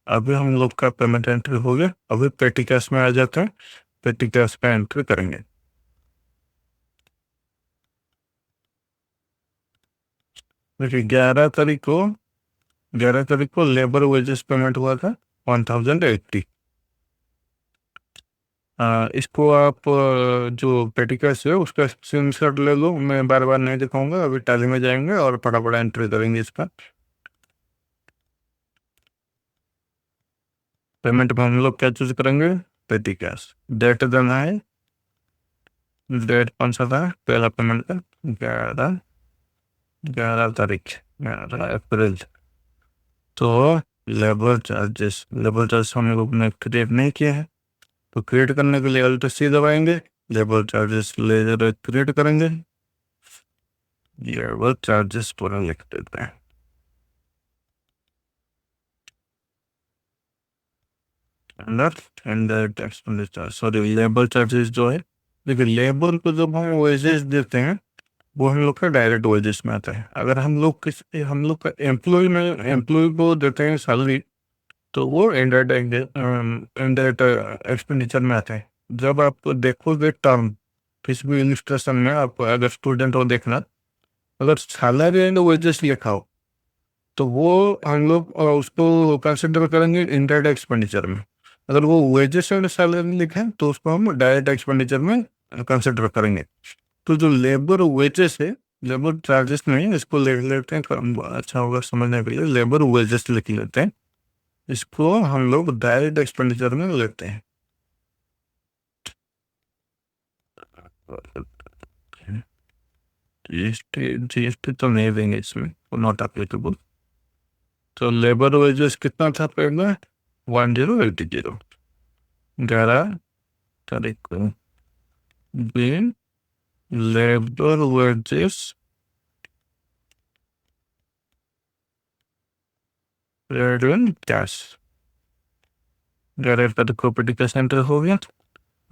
अभी हम लोग का पेमेंट एंट्री हो गया। अभी पेटी कैश में आ जाते हैं, पेटी कैश का एंट्री करेंगे। देखिए 11 तारीख को लेबर वेजेस पेमेंट हुआ था 1,080। इसको आप जो पेटी कैश है उसका स्क्रीनशॉट ले लो, मैं बार बार नहीं दिखाऊंगा। अभी टैली में जाएंगे और फटाफट एंट्री करेंगे इसका। पेमेंट में हम लोग क्या चूज करेंगे, पेटी कैश। डेट देना है, डेट कौन सा था पहला पेमेंट का, 11 तारीख, 11 अप्रैल। तो लेबर चार्जेस हम लोग ने क्रिएट नहीं किया है, तो क्रिएट करने के लिए अल्ट सी दबाएंगे, लेबर चार्जेस लेजर क्रिएट करेंगे। लेबर चार्जेस पूरा लिख देते हैं। एक्सपेंडिचर, सॉरी लेबर चार्जेस जो है, देखिए लेबर को जब हम वेजेस देते हैं वो हम लोग का डायरेक्ट वेजेस में आता है। अगर हम लोग का एम्प्लॉय को देते हैं सैलरी, तो वो इनडायरेक्ट एक्सपेंडिचर में आता है। जब आप देखोगे टर्म, किसी भी इलिस्ट्रेशन में आप अगर स्टूडेंट हो देखना, अगर सैलरी एंड वेजेस लिखा हो तो वो हम लोग उसको कंसिडर करेंगे इनडायरेक्ट एक्सपेंडिचर में। अगर वो वेजेस एंड सैलरी लिखे हैं तो उसको हम डायरेक्ट एक्सपेंडिचर में कंसिडर करेंगे। तो जो लेबर वेजेस है, लेबर चार्जेस नहीं, इसको लिख लेते हैं, अच्छा होगा समझने के लिए, लेबर वेजेस लिख लेते हैं। इसको हम लोग डायरेक्ट एक्सपेंडिचर में लेते हैं। जीएसटी तो नहीं देंगे इसमें, नॉट एप्लीकेबल। तो लेबर वेजेस कितना था पहले? 1080 11 तारीख को बिन लेबर वेजेस कैश 11 तारीख को पीटी सेंटर हो गया।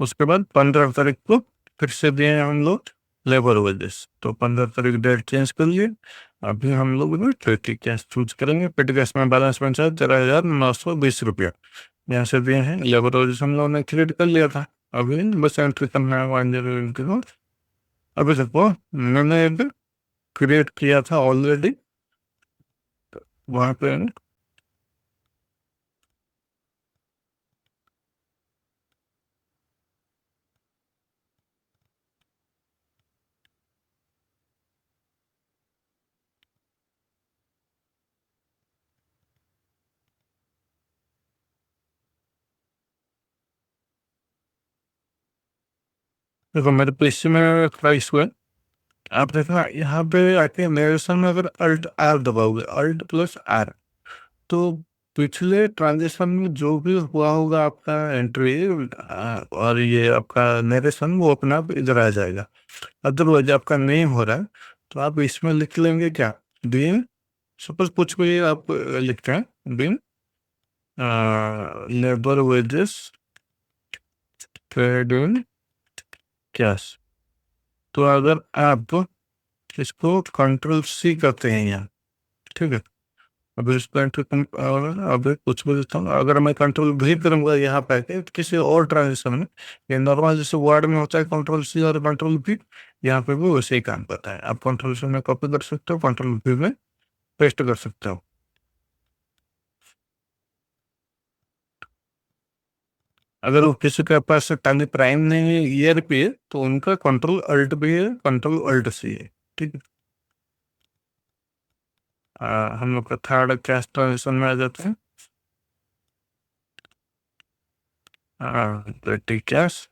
उसके बाद 15 तारीख को फिर से दिए हम लोग लेबर वेजेस, तो 15 तारीख डेट चेंज कर लिए। अभी हम लोग पेटी कैश चूज करेंगे। पेटी कैश में बैलेंस बचा 13,920 यहाँ से दिए हैं। लेबर वेजेस हम लोगों ने क्रिएट कर लिया था, अभी बस एंट्री करना है 1080। अभी देखो मैंने क्रिएट किया था ऑलरेडी, वहाँ पे देखो मेरे पीसी में प्राइस हुआ। आप देखो यहाँ पे आके मेरे में अगर अल्ट आर दबाओगे, अल्ट प्लस आर, तो पिछले ट्रांजेक्शन में जो भी हुआ होगा आपका एंट्री और ये आपका नरेशन, वो अपना आप इधर आ जाएगा। अदरवाइज आपका नहीं हो रहा है तो आप इसमें लिख लेंगे क्या, बिन, सपोज कुछ भी आप लिखते हैं, बिन labour wages paid in cash. तो अगर आप इसको कंट्रोल सी करते हैं यहाँ, ठीक है, अब इस अब कुछ भी देता हूँ, अगर मैं कंट्रोल भी करूँगा यहाँ पे किसी और ट्रांजेक्शन में, ये नॉर्मल जैसे वर्ड में होता है कंट्रोल सी और कंट्रोल भी, यहाँ पे भी वैसे ही काम करता है। आप कंट्रोल सी में कॉपी कर सकते हो, कंट्रोल भी में पेस्ट कर सकते हो। अगर वो किसी के पास टाइम प्राइम नहीं है ईयर पे, तो उनका कंट्रोल अल्ट भी है, कंट्रोल अल्ट सी है, ठीक है। हम लोग का थर्ड कैश ट्रांजेक्शन में आ जाते हैं। पेटी कैश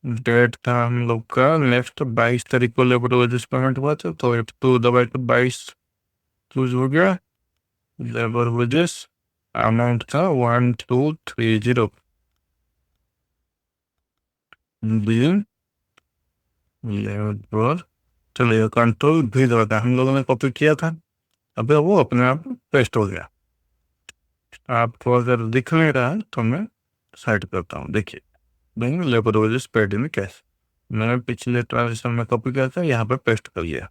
डेट था हम लोग का नेक्स्ट 22 तारीख को लेबर वेजेस पेमेंट हुआ था, तो F2 दबाए तो 22 चूज हो गया। लेबर वेजेस अमाउंट था 1230 बिल लेबर। चलिए कंट्रोल भी दबाता, हम लोगों ने कॉपी किया था, अभी वो अपने आप पेस्ट हो गया। आपको अगर दिख नहीं रहा है तो मैं साइड करता हूँ, देखिए bank labour wages paid in cash, मैंने पिछले ट्रांजेक्शन में कॉपी किया था, यहाँ पे पेस्ट कर लिया।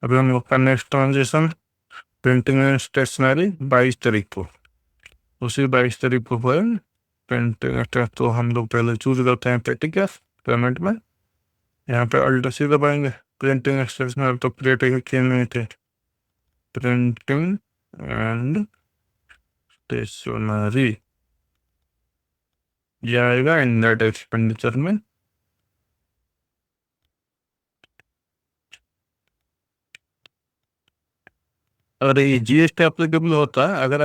अभी हम लोग का next transaction printing and stationery 22 तारीख को, उसी 22 तारीख को हुआ प्रिंटिंग। तो हम लोग पहले चूज करते हैं पेटी कैश पेमेंट में, यहाँ पे अल्ट सी दबाएंगे। प्रिंटिंग स्टेशनरी तो क्रिएट किए नहीं थे, प्रिंटिंग एंड स्टेशनरी ये आएगा इनडायरेक्ट एक्सपेंडिचर में। अगर ये जीएसटी एप्लीकेबल होता है, अगर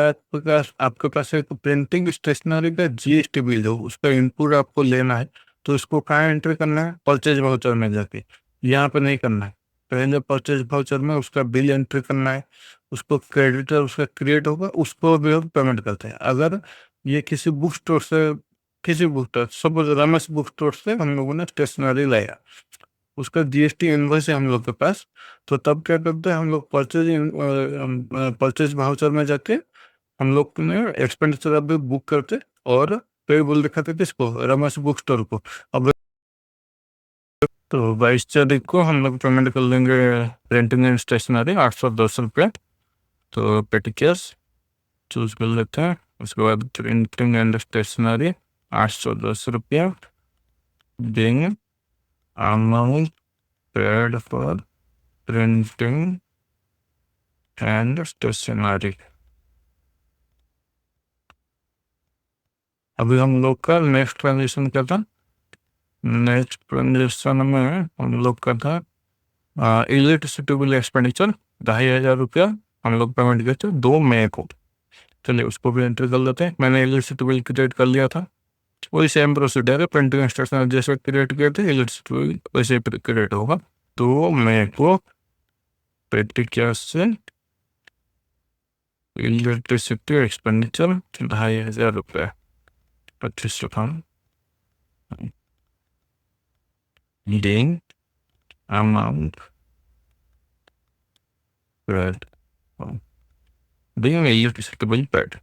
आपके पास एक प्रिंटिंग स्टेशनरी का जीएसटी बिल हो, उसका इनपुट आपको लेना है, तो इसको कहाँ एंट्री करना है? परचेज वाउचर में जाके, यहाँ पे नहीं करना है। पहले परचेज वाउचर में उसका बिल एंट्री करना है, उसको क्रेडिटर उसका क्रिएट होगा, उसको भी हम पेमेंट करते हैं। अगर ये किसी बुक स्टोर से, किसी book store, suppose Ramesh book store से हम लोगों ने स्टेशनरी लाया, उसका जीएसटी इनवॉइस है हम लोग के पास, तो तब क्या करते हैं हम लोग, परचेज वाउचर में जाके हम लोग ने एक्सपेंडिचर अभी बुक करते और पेबल दिखाते किसको? रमेश बुक स्टोर को। अब तो 22 तारीख को हम लोग पेमेंट कर लेंगे प्रिंटिंग एंड स्टेशनरी 810 रुपये। तो पेटी कैश चूज कर लेते हैं, उसके बाद प्रिंटिंग एंड स्टेशनरी 810 रुपया being amount paid for printing and stationery। अभी हम लोग का नेक्स्ट ट्रांजेक्शन क्या था? नेक्स्ट ट्रांजेक्शन में हम लोग का था इलेक्ट्रिसिटी बिल एक्सपेंडिचर 2,500 रुपया हम लोग पेमेंट किए थे 2 मई को। चलिए उसको भी एंटर कर लेते हैं। मैंने इलेक्ट्रिसिटी बिल क्रिएट कर लिया था, वही सेम प्रोसीजर है, प्रिंटिंग इंस्ट्रक्शन जैसे क्रिएट किए थे इलेक्ट्रिसिटी बिल वैसे क्रिएट होगा। 2 मई को पेटिका से इलेक्ट्रिसिटी एक्सपेंडिचर 2,500 रुपये 25 leading amount being electricity bill paid.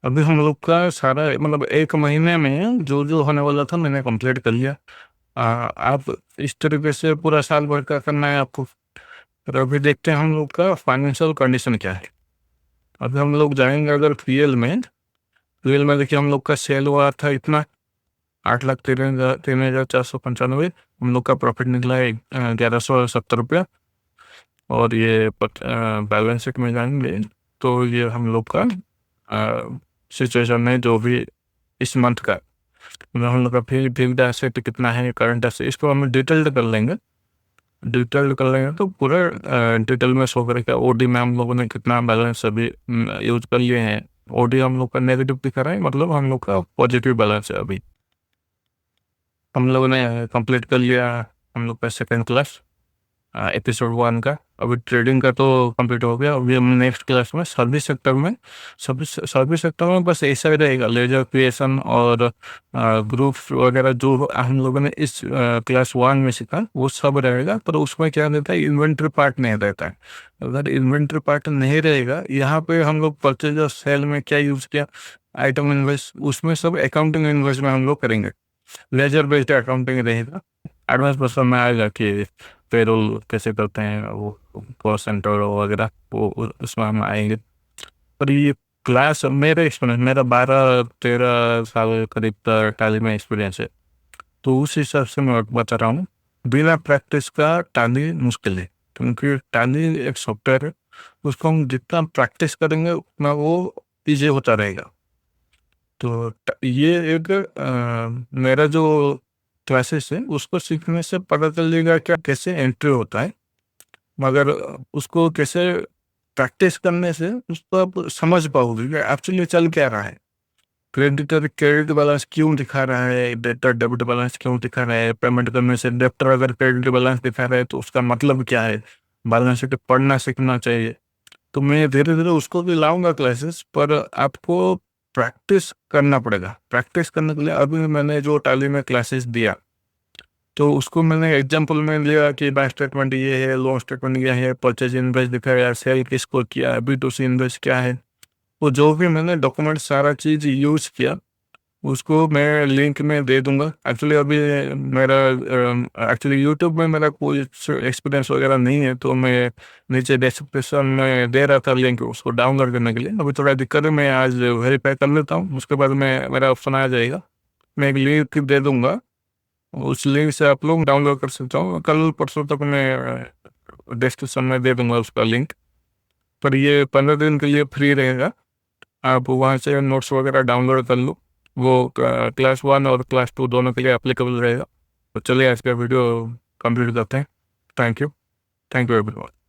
अभी हम लोग का सारा मतलब 1 महीने में जो जो होने वाला था मैंने कंप्लीट कर लिया। आप इस तरीके से पूरा साल भर का करना है आपको। तो अभी देखते हैं हम लोग का फाइनेंशियल कंडीशन क्या है। अभी हम लोग जाएंगे अगर पीएल में देखिए हम लोग का सेल हुआ था इतना 8,03,495। हम लोग का प्रॉफिट निकला है 1,170 रुपया। और ये बैलेंस शीट में जाएंगे तो ये हम लोग का सिचुएशन है जो भी इस मंथ का हम लोग का फिक्स्ड एसेट कितना है, करंट एसेट, इसको हम डिटेल्ड कर लेंगे। तो पूरा डिटेल में शो करेगा। ओडी में हम लोगों ने कितना बैलेंस अभी यूज कर लिए हैं। ओडी हम लोग का नेगेटिव दिखा रहा है, मतलब हम लोग का पॉजिटिव बैलेंस है। अभी हम लोगों ने कंप्लीट कर लिया हम लोग का सेकेंड क्लास एपिसोड 1 का। अभी ट्रेडिंग का तो कंप्लीट हो गया। अभी हम नेक्स्ट क्लास में सर्विस सेक्टर में बस ऐसा ही रहेगा, लेजर क्रिएशन और ग्रुप वगैरह जो हम लोगों ने इस क्लास 1 में सीखा वो सब रहेगा। पर उसमें क्या रहता है, इन्वेंट्री पार्ट नहीं रहता है। अगर इन्वेंट्री पार्ट नहीं रहेगा, यहाँ पे हम लोग परचेज और सेल में क्या यूज किया, आइटम इन्वेस्ट, उसमें सब अकाउंटिंग इन्वेस्ट में हम लोग करेंगे। लेजर बेस्ड अकाउंटिंग रहेगा। एडवांस पर्सन में आएगा कि पेरोल कैसे करते हैं, वो कॉस्ट सेंटर वगैरह वो उसमें हम आएंगे। पर ये क्लास मेरा एक्सपीरियंस, मेरा 12-13 साल करीब टैली में एक्सपीरियंस है, तो उस हिसाब से मैं बता रहा हूँ बिना प्रैक्टिस का टैली मुश्किल है। क्योंकि टैली एक सॉफ्टवेयर है, उसको हम जितना प्रैक्टिस करेंगे उतना वो ईजी होता रहेगा। तो ये एक मेरा जो क्लासेस है उसको सीखने से पता चलेगा क्या कैसे एंट्री होता है, मगर उसको कैसे प्रैक्टिस करने से उसको आप समझ पाओगे कि एक्चुअली चल क्या रहा है। क्रेडिटर क्रेडिट बैलेंस क्यों दिखा रहा है, डेटर डेबिट बैलेंस क्यों दिखा रहा है, पेमेंट करने से डेप्टर अगर क्रेडिट बैलेंस दिखा रहा है तो उसका मतलब क्या है, बैलेंस शीट पढ़ना सीखना चाहिए। तो मैं धीरे धीरे उसको भी लाऊंगा क्लासेस, पर आपको प्रैक्टिस करना पड़ेगा। प्रैक्टिस करने के लिए अभी मैंने जो टैली में क्लासेस दिया तो उसको मैंने एग्जांपल में लिया कि बैंक स्टेटमेंट ये है, लोन स्टेटमेंट ये है, परचेज इन्वेस्ट दिखाया, सेल किसको किया, B2C इन्वेस्ट क्या है, वो जो भी मैंने डॉक्यूमेंट सारा चीज़ यूज किया उसको मैं लिंक में दे दूंगा। एक्चुअली अभी मेरा यूट्यूब में मेरा कोई एक्सपीरियंस वगैरह नहीं है, तो मैं नीचे डिस्क्रिप्शन में दे रहा था लिंक उसको डाउनलोड करने के लिए। अभी थोड़ा दिक्कत है, मैं आज वेरीफाई कर लेता हूँ, उसके बाद मेरा ऑप्शन आ जाएगा, मैं एक लिंक दे दूंगा, उस लिंक से आप लोग डाउनलोड कर सकते हो। कल परसों तक मैं डिस्क्रिप्शन में दे दूंगा उसका लिंक। पर ये 15 दिन के लिए फ्री रहेगा, आप वहाँ से नोट्स वगैरह डाउनलोड कर लो। वो क्लास 1 और क्लास 2 दोनों के लिए एप्लीकेबल रहेगा। तो चलिए आज का वीडियो कंप्लीट करते हैं। Thank you everyone.